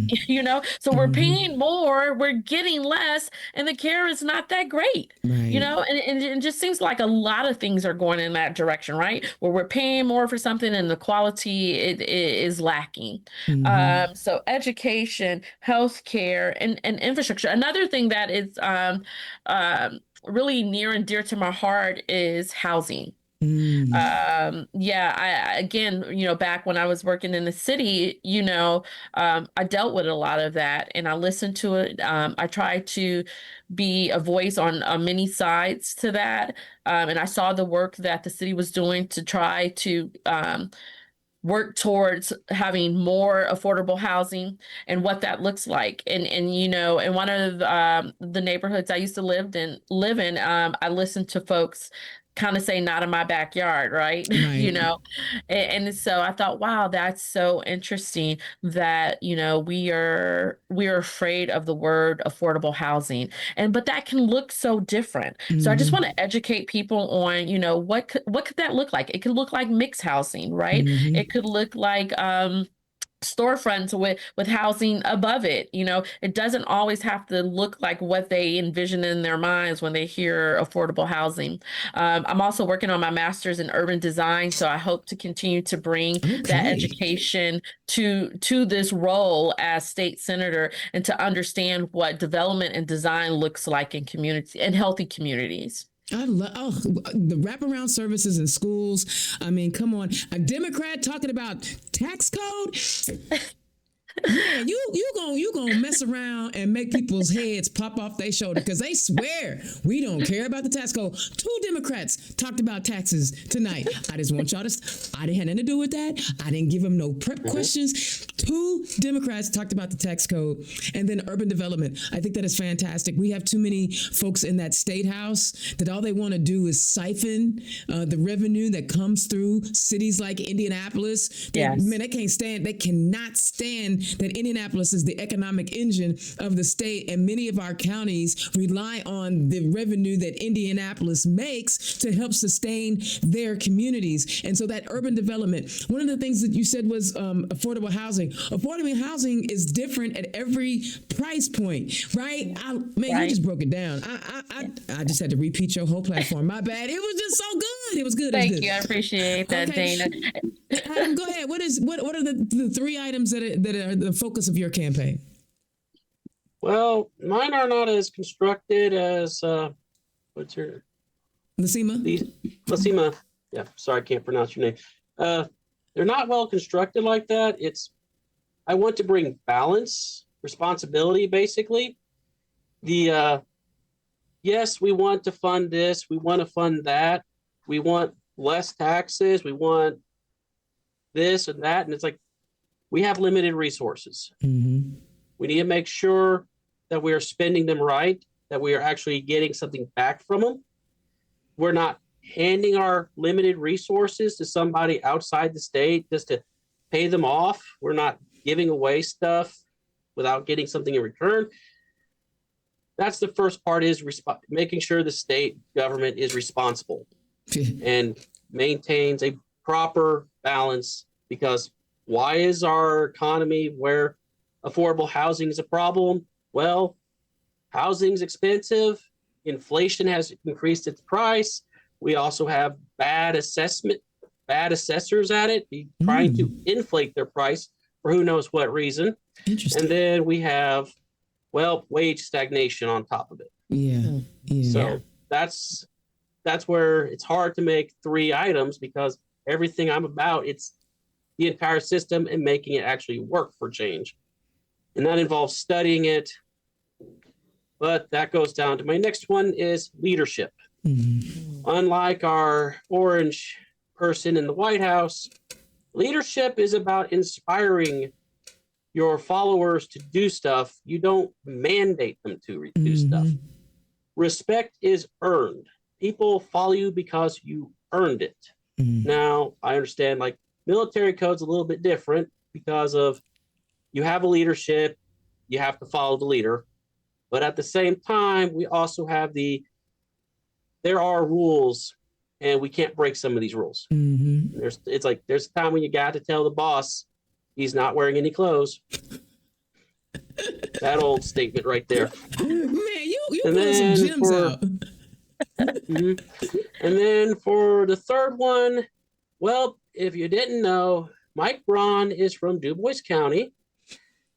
So we're paying more, we're getting less, and the care is not that great. Right. And it just seems like a lot of things are going in that direction, right? Where we're paying more for something and the quality is lacking. So education, healthcare, and infrastructure. Another thing that is really near and dear to my heart is housing. Again, back when I was working in the city, I dealt with a lot of that, and I listened to it. I tried to be a voice on many sides to that. And I saw the work that the city was doing to try to work towards having more affordable housing and what that looks like. And in one of the neighborhoods I used to live in, I listened to folks kind of say, not in my backyard, right? And so I thought, wow, that's so interesting that, we are afraid of the word affordable housing. But that can look so different. So I just want to educate people on, what could that look like? It could look like mixed housing, right? It could look like storefronts with housing above it. It doesn't always have to look like what they envision in their minds when they hear affordable housing. I'm also working on my master's in urban design, so I hope to continue to bring that education to this role as state senator, and to understand what development and design looks like in community and healthy communities. I love the wraparound services in schools. I mean, come on, a Democrat talking about tax code. Man, you gonna mess around and make people's heads pop off their shoulder, because they swear we don't care about the tax code. 2 Democrats talked about taxes tonight. I just want y'all to. I didn't have nothing to do with that. I didn't give them no prep questions. 2 Democrats talked about the tax code, and then urban development. I think that is fantastic. We have too many folks in that state house that all they want to do is siphon the revenue that comes through cities like Indianapolis. Man, they can't stand. They cannot stand that Indianapolis is the economic engine of the state, and many of our counties rely on the revenue that Indianapolis makes to help sustain their communities. And so that urban development, one of the things that you said was affordable housing. Affordable housing is different at every price point, right? You just broke it down. I just had to repeat your whole platform. My bad. It was just so good. It was good. Thank you. I appreciate that, Dana. Adam, go ahead. What are the 3 items that are the focus of your campaign? Well, mine are not as constructed as what's your Lasima? Lasima. Yeah, sorry, I can't pronounce your name. They're not well constructed like that. I want to bring balance, responsibility, basically. Yes, we want to fund this, we want to fund that, we want less taxes, we want this and that, and it's like, we have limited resources. We need to make sure that we are spending them right, that we are actually getting something back from them. We're not handing our limited resources to somebody outside the state just to pay them off. We're not giving away stuff without getting something in return. That's the first part, is making sure the state government is responsible and maintains a proper balance. Because why is our economy where affordable housing is a problem? Well, housing's expensive. Inflation has increased its price. We also have bad assessors at it, trying to inflate their price for who knows what reason. And then we have well, wage stagnation on top of it. Yeah. Yeah. So that's where it's hard to make 3 items, because everything I'm about, it's the entire system and making it actually work for change. And that involves studying it. But that goes down to my next one is leadership. Unlike our orange person in the White House, leadership is about inspiring your followers to do stuff. You don't mandate them to do stuff. Respect is earned. People follow you because you earned it. Now, I understand like military code's a little bit different because of you have a leadership, you have to follow the leader. But at the same time, we also have there are rules, and we can't break some of these rules. There's a time when you got to tell the boss he's not wearing any clothes. That old statement right there. Man, you pulling some gems out. And then for the third one, well, if you didn't know, Mike Braun is from Du Bois County.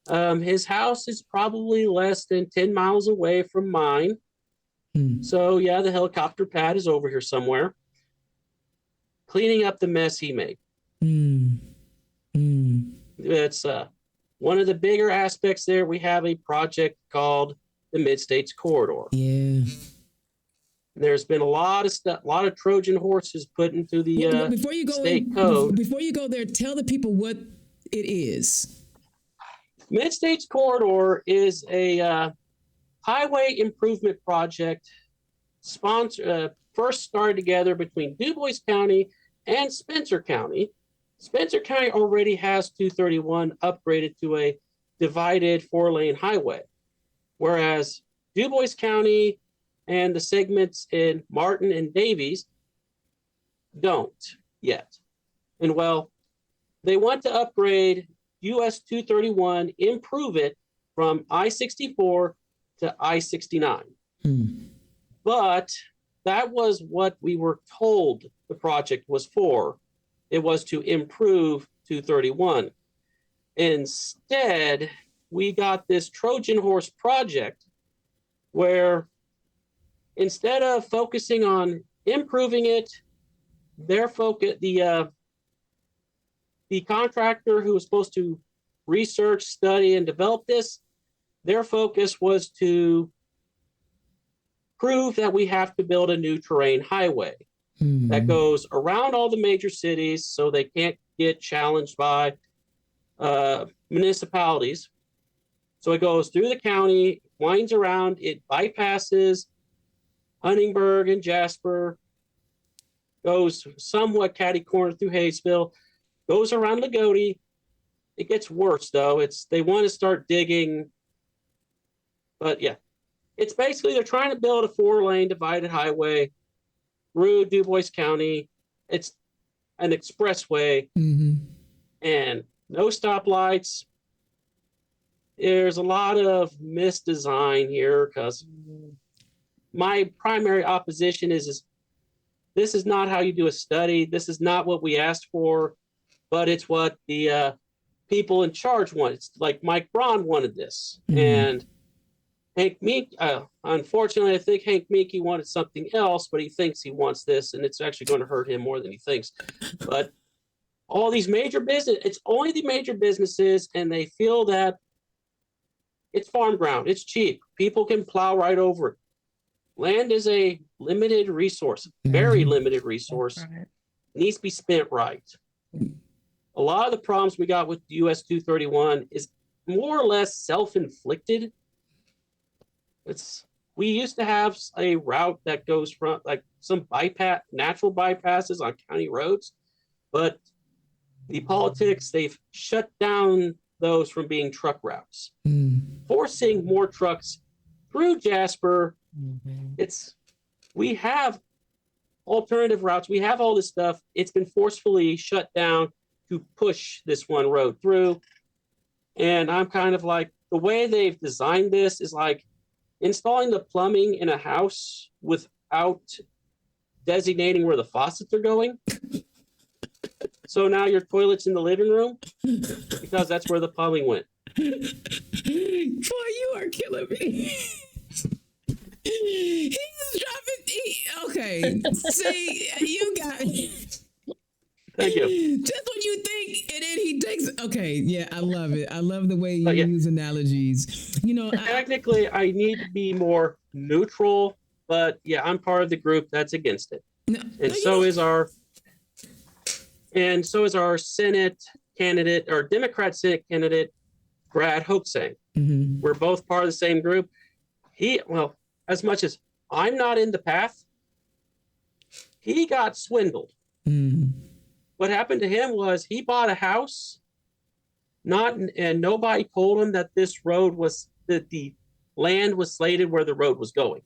His house is probably less than 10 miles away from mine. So yeah, the helicopter pad is over here somewhere, cleaning up the mess he made. It's one of the bigger aspects there. We have a project called the Mid-States Corridor. Yeah. There's been a lot of stuff, a lot of Trojan horses put into the before you go state code. Before you go there, tell the people what it is. Mid-States Corridor is a highway improvement project first started together between Du Bois County and Spencer County. Spencer County already has 231 upgraded to a divided 4-lane highway, whereas Du Bois County and the segments in Martin and Davies don't yet. And well, they want to upgrade US 231, improve it from I-64 to I-69. But that was what we were told the project was for. It was to improve 231. Instead, we got this Trojan horse project where instead of focusing on improving it, the contractor who was supposed to research, study, and develop this, their focus was to prove that we have to build a new terrain highway that goes around all the major cities so they can't get challenged by municipalities. So it goes through the county, winds around, it bypasses Huntingburg and Jasper, goes somewhat catty corner through Hayesville, goes around Lagodi. It gets worse though. They want to start digging, but yeah, it's basically they're trying to build a 4-lane divided highway through Du Bois County. It's an expressway and no stoplights. There's a lot of misdesign here because my primary opposition is this is not how you do a study. This is not what we asked for, but it's what the people in charge want. It's like Mike Braun wanted this. And Hank Meek, unfortunately, I think Hank Meekie wanted something else, but he thinks he wants this, and it's actually going to hurt him more than he thinks. But all these major it's only the major businesses, and they feel that it's farm ground. It's cheap. People can plow right over it. Land is a limited resource, very limited resource. Right. Needs to be spent right. A lot of the problems we got with US 231 is more or less self-inflicted. We used to have a route that goes from like some natural bypasses on county roads, but the politics, they've shut down those from being truck routes, forcing more trucks through Jasper. We have alternative routes. We have all this stuff. It's been forcefully shut down to push this one road through. And I'm kind of like, the way they've designed this is like installing the plumbing in a house without designating where the faucets are going. So now your toilet's in the living room because that's where the plumbing went. you are killing me. He's dropping. Okay, see, you got me. Thank you. Just when you think, and then he takes. Okay, yeah, I love it. I love the way you use analogies. You know, technically, I need to be more neutral, but yeah, I'm part of the group that's against it, so is our Senate candidate, or Democrat Senate candidate, Brad Hoaxang. Mm-hmm. We're both part of the same group. As much as I'm not in the path, he got swindled. Mm-hmm. What happened to him was he bought a house, and nobody told him that the land was slated where the road was going.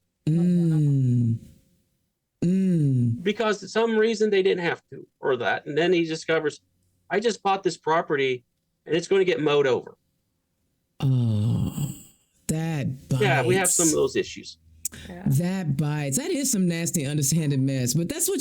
Because for some reason they didn't have to, or that. And then he discovers, I just bought this property and it's going to get mowed over. Oh, that bites. Yeah, we have some of those issues. Yeah. That bites. That is some nasty, underhanded mess. But that's what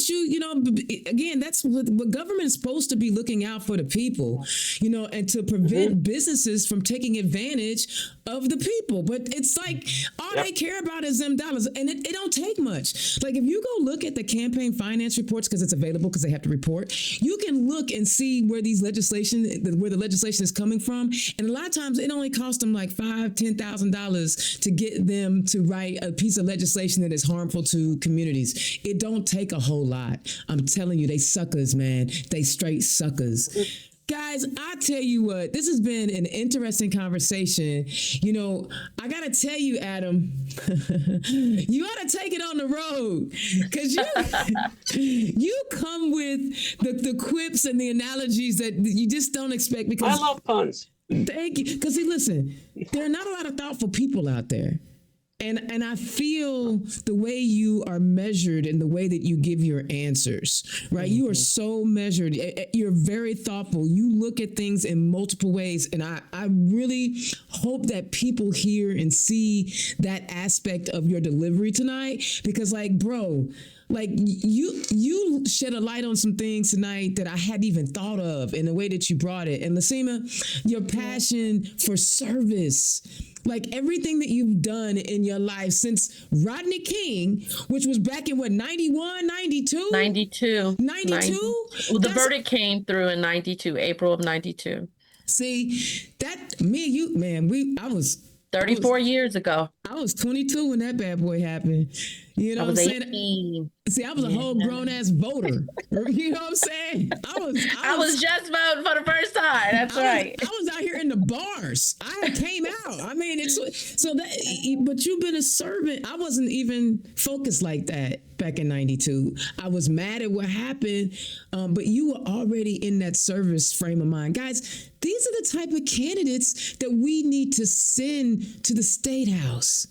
again, that's what government is supposed to be looking out for the people, and to prevent businesses from taking advantage of the people. But it's like all they care about is them dollars, and it don't take much. Like if you go look at the campaign finance reports, because it's available, because they have to report, you can look and see where the legislation is coming from. And a lot of times it only costs them like $5,000-$10,000 to get them to write a piece of legislation that is harmful to communities. It don't take a whole lot. I'm telling you, they suckers, man. They straight suckers. Guys, I tell you what, this has been an interesting conversation. I got to tell you, Adam, you ought to take it on the road, because you come with the quips and the analogies that you just don't expect. Because I love puns. Thank you. Because listen, there are not a lot of thoughtful people out there. And I feel the way you are measured and the way that you give your answers, right? Mm-hmm. You are so measured. You're very thoughtful. You look at things in multiple ways. And I really hope that people hear and see that aspect of your delivery tonight, because you shed a light on some things tonight that I hadn't even thought of in the way that you brought it. And Lasima, your passion for service, like everything that you've done in your life since Rodney King, which was back in 91, 92? 92. 92? Well, the verdict came through in 92, April of 92. See, that, me and you, man, I was 34 years ago. I was 22 when that bad boy happened. You know what I'm saying? 18. See, I was a whole grown ass voter. You know what I'm saying? I was just voting for the first time. That's right. I was out here in the bars. I came out. I mean, but you've been a servant. I wasn't even focused like that back in 92. I was mad at what happened, but you were already in that service frame of mind. Guys, these are the type of candidates that we need to send to the State House.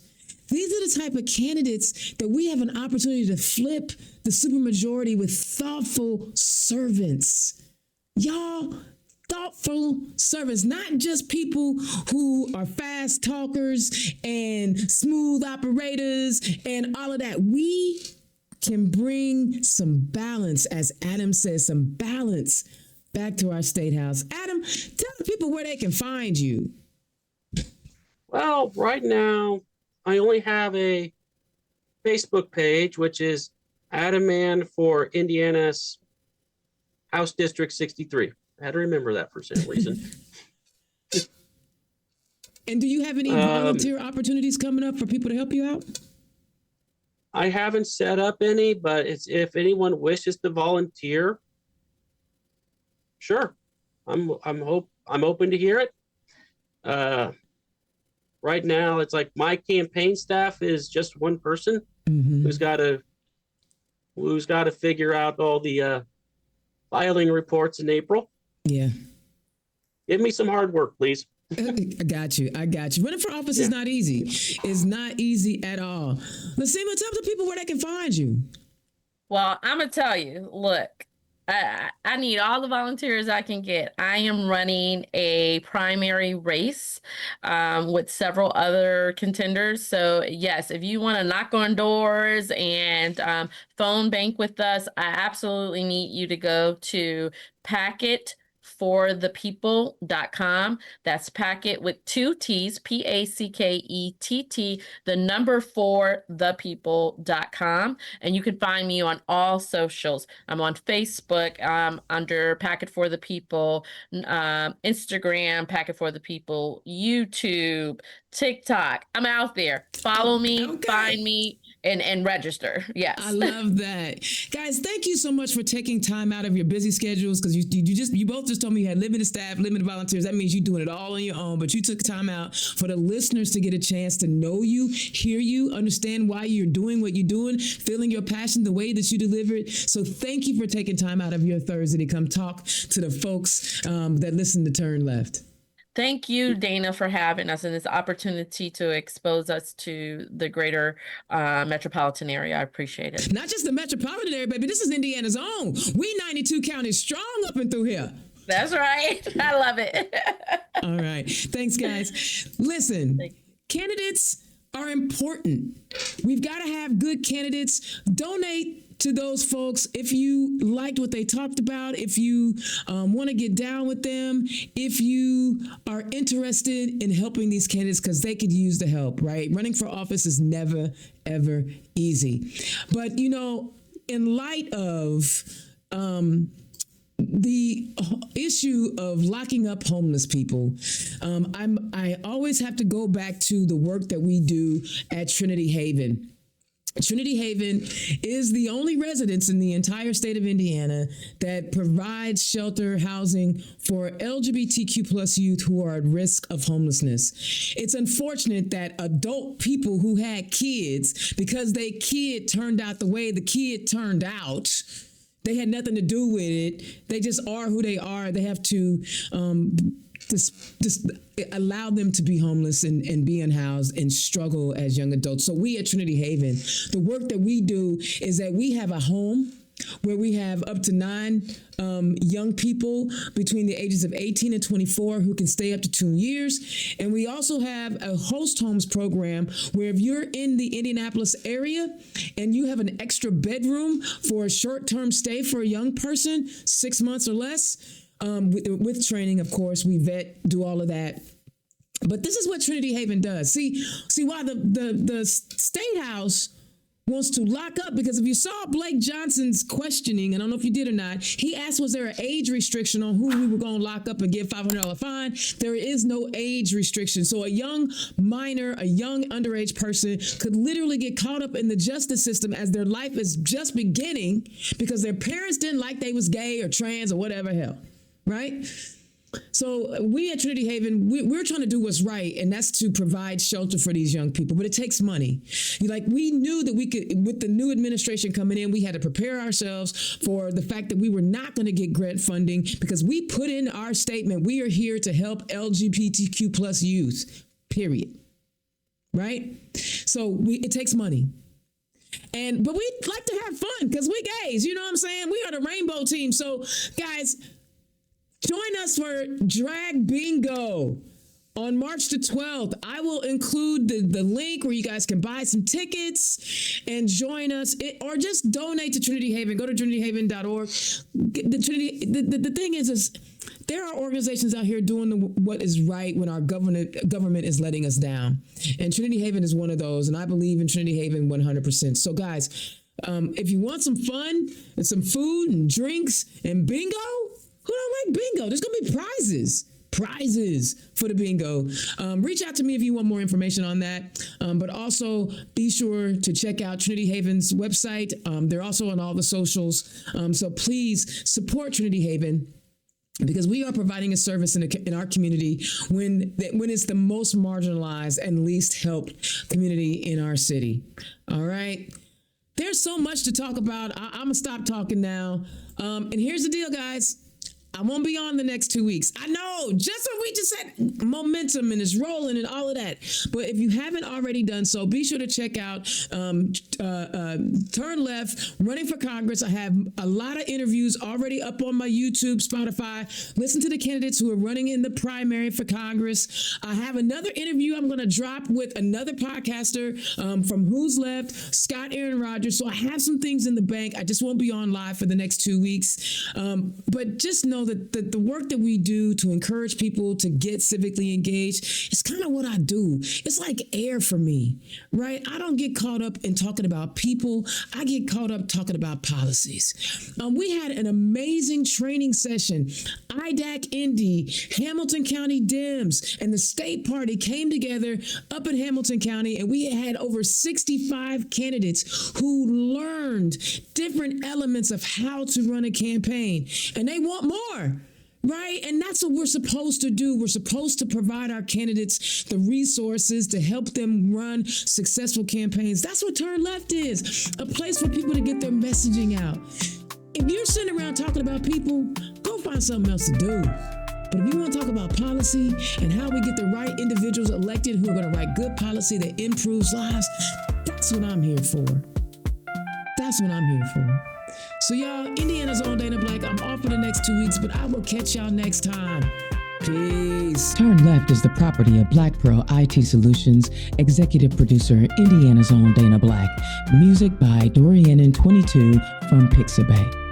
These are the type of candidates that we have an opportunity to flip the supermajority with thoughtful servants. Y'all, thoughtful servants, not just people who are fast talkers and smooth operators and all of that. We can bring some balance, as Adam says, some balance back to our State House. Adam, tell the people where they can find you. Well, right now, I only have a Facebook page, which is Adam Mann for Indiana's House District 63. I had to remember that for some reason. And do you have any volunteer opportunities coming up for people to help you out? I haven't set up any, but if anyone wishes to volunteer, sure. I'm open to hear it. Right now, it's like my campaign staff is just one person who's got to figure out all the filing reports in April. Yeah. Give me some hard work, please. I got you. Running for office is not easy. It's not easy at all. Lasima, tell the people where they can find you. Well, I'm going to tell you, look, I need all the volunteers I can get. I am running a primary race with several other contenders. So yes, if you want to knock on doors and phone bank with us, I absolutely need you to go to Packett packetforthepeople.com. That's Packett with two T's, Packett, the number 4 thepeople.com. And you can find me on all socials. I'm on Facebook under Packett for the People, Instagram, Packett for the People, YouTube, TikTok. I'm out there. Follow me, find me, and register. Yes. I love that. Guys, thank you so much for taking time out of your busy schedules, because you both just told me you had limited staff, limited volunteers. That means you're doing it all on your own, but you took time out for the listeners to get a chance to know you, hear you, understand why you're doing what you're doing, feeling your passion the way that you deliver it. So thank you for taking time out of your Thursday to come talk to the folks that listen to Turn Left. Thank you, Dana, for having us and this opportunity to expose us to the greater metropolitan area. I appreciate it. Not just the metropolitan area, baby. This is Indiana's own. We 92 counties strong up and through here. That's right. I love it. All right. Thanks, guys. Listen, candidates are important. We've got to have good candidates. Donate to those folks if you liked what they talked about, if you want to get down with them, if you are interested in helping these candidates, because they could use the help, right? Running for office is never, ever easy. But, in light of the issue of locking up homeless people, I always have to go back to the work that we do at Trinity Haven. Trinity Haven is the only residence in the entire state of Indiana that provides shelter housing for LGBTQ plus youth who are at risk of homelessness. It's unfortunate that adult people who had kids, because their kid turned out the way the kid turned out, they had nothing to do with it. They just are who they are. They have to just allow them to be homeless and be unhoused and struggle as young adults. So we at Trinity Haven, the work that we do is that we have a home where we have up to 9 young people between the ages of 18 and 24 who can stay up to 2 years. And we also have a host homes program where if you're in the Indianapolis area and you have an extra bedroom for a short-term stay for a young person, 6 months or less, with training, of course, we vet, do all of that. But this is what Trinity Haven does. See why the State House wants to lock up, because if you saw Blake Johnson's questioning, and I don't know if you did or not, he asked, was there an age restriction on who we were going to lock up and give $500 fine? There is no age restriction. So a young minor, a young underage person could literally get caught up in the justice system as their life is just beginning because their parents didn't like they was gay or trans or whatever hell. Right? So we at Trinity Haven, we're trying to do what's right, and that's to provide shelter for these young people. But it takes money. We knew that we could, with the new administration coming in, we had to prepare ourselves for the fact that we were not going to get grant funding, because we put in our statement, we are here to help LGBTQ plus youth, period. Right? So it takes money. But we like to have fun because we gays, you know what I'm saying? We are the rainbow team. So guys, join us for Drag Bingo on March the 12th. I will include the link where you guys can buy some tickets and join us, or just donate to Trinity Haven. Go to trinityhaven.org. The thing is there are organizations out here doing what is right when our government is letting us down. And Trinity Haven is one of those. And I believe in Trinity Haven 100%. So guys, if you want some fun and some food and drinks and bingo, who don't like bingo? There's going to be prizes for the bingo. Reach out to me if you want more information on that. But also be sure to check out Trinity Haven's website. They're also on all the socials. So please support Trinity Haven, because we are providing a service in our community when it's the most marginalized and least helped community in our city. All right. There's so much to talk about. I'm going to stop talking now. And here's the deal, guys. I won't be on the next 2 weeks. I know, just what we just said, momentum and it's rolling and all of that. But if you haven't already done so, be sure to check out Turn Left, Running for Congress. I have a lot of interviews already up on my YouTube, Spotify. Listen to the candidates who are running in the primary for Congress. I have another interview I'm going to drop with another podcaster from Who's Left, Scott Aaron Rogers. So I have some things in the bank. I just won't be on live for the next 2 weeks. But just know know, the work that we do to encourage people to get civically engaged, it's kind of what I do. It's like air for me, right? I don't get caught up in talking about people. I get caught up talking about policies. We had an amazing training session. IDAC Indy, Hamilton County Dems, and the state party came together up in Hamilton County, and we had over 65 candidates who learned different elements of how to run a campaign, and they want more. Right? And that's what we're supposed to do. We're supposed to provide our candidates the resources to help them run successful campaigns. That's what Turn Left is, a place for people to get their messaging out. If you're sitting around talking about people, go find something else to do. But if you want to talk about policy and how we get the right individuals elected who are going to write good policy that improves lives, that's what I'm here for. That's what I'm here for. So y'all, Indiana's own Dana Black. I'm off for the next 2 weeks, but I will catch y'all next time. Peace. Turn Left is the property of Black Pearl IT Solutions, executive producer, Indiana's own Dana Black. Music by Dorian and 22 from Pixabay.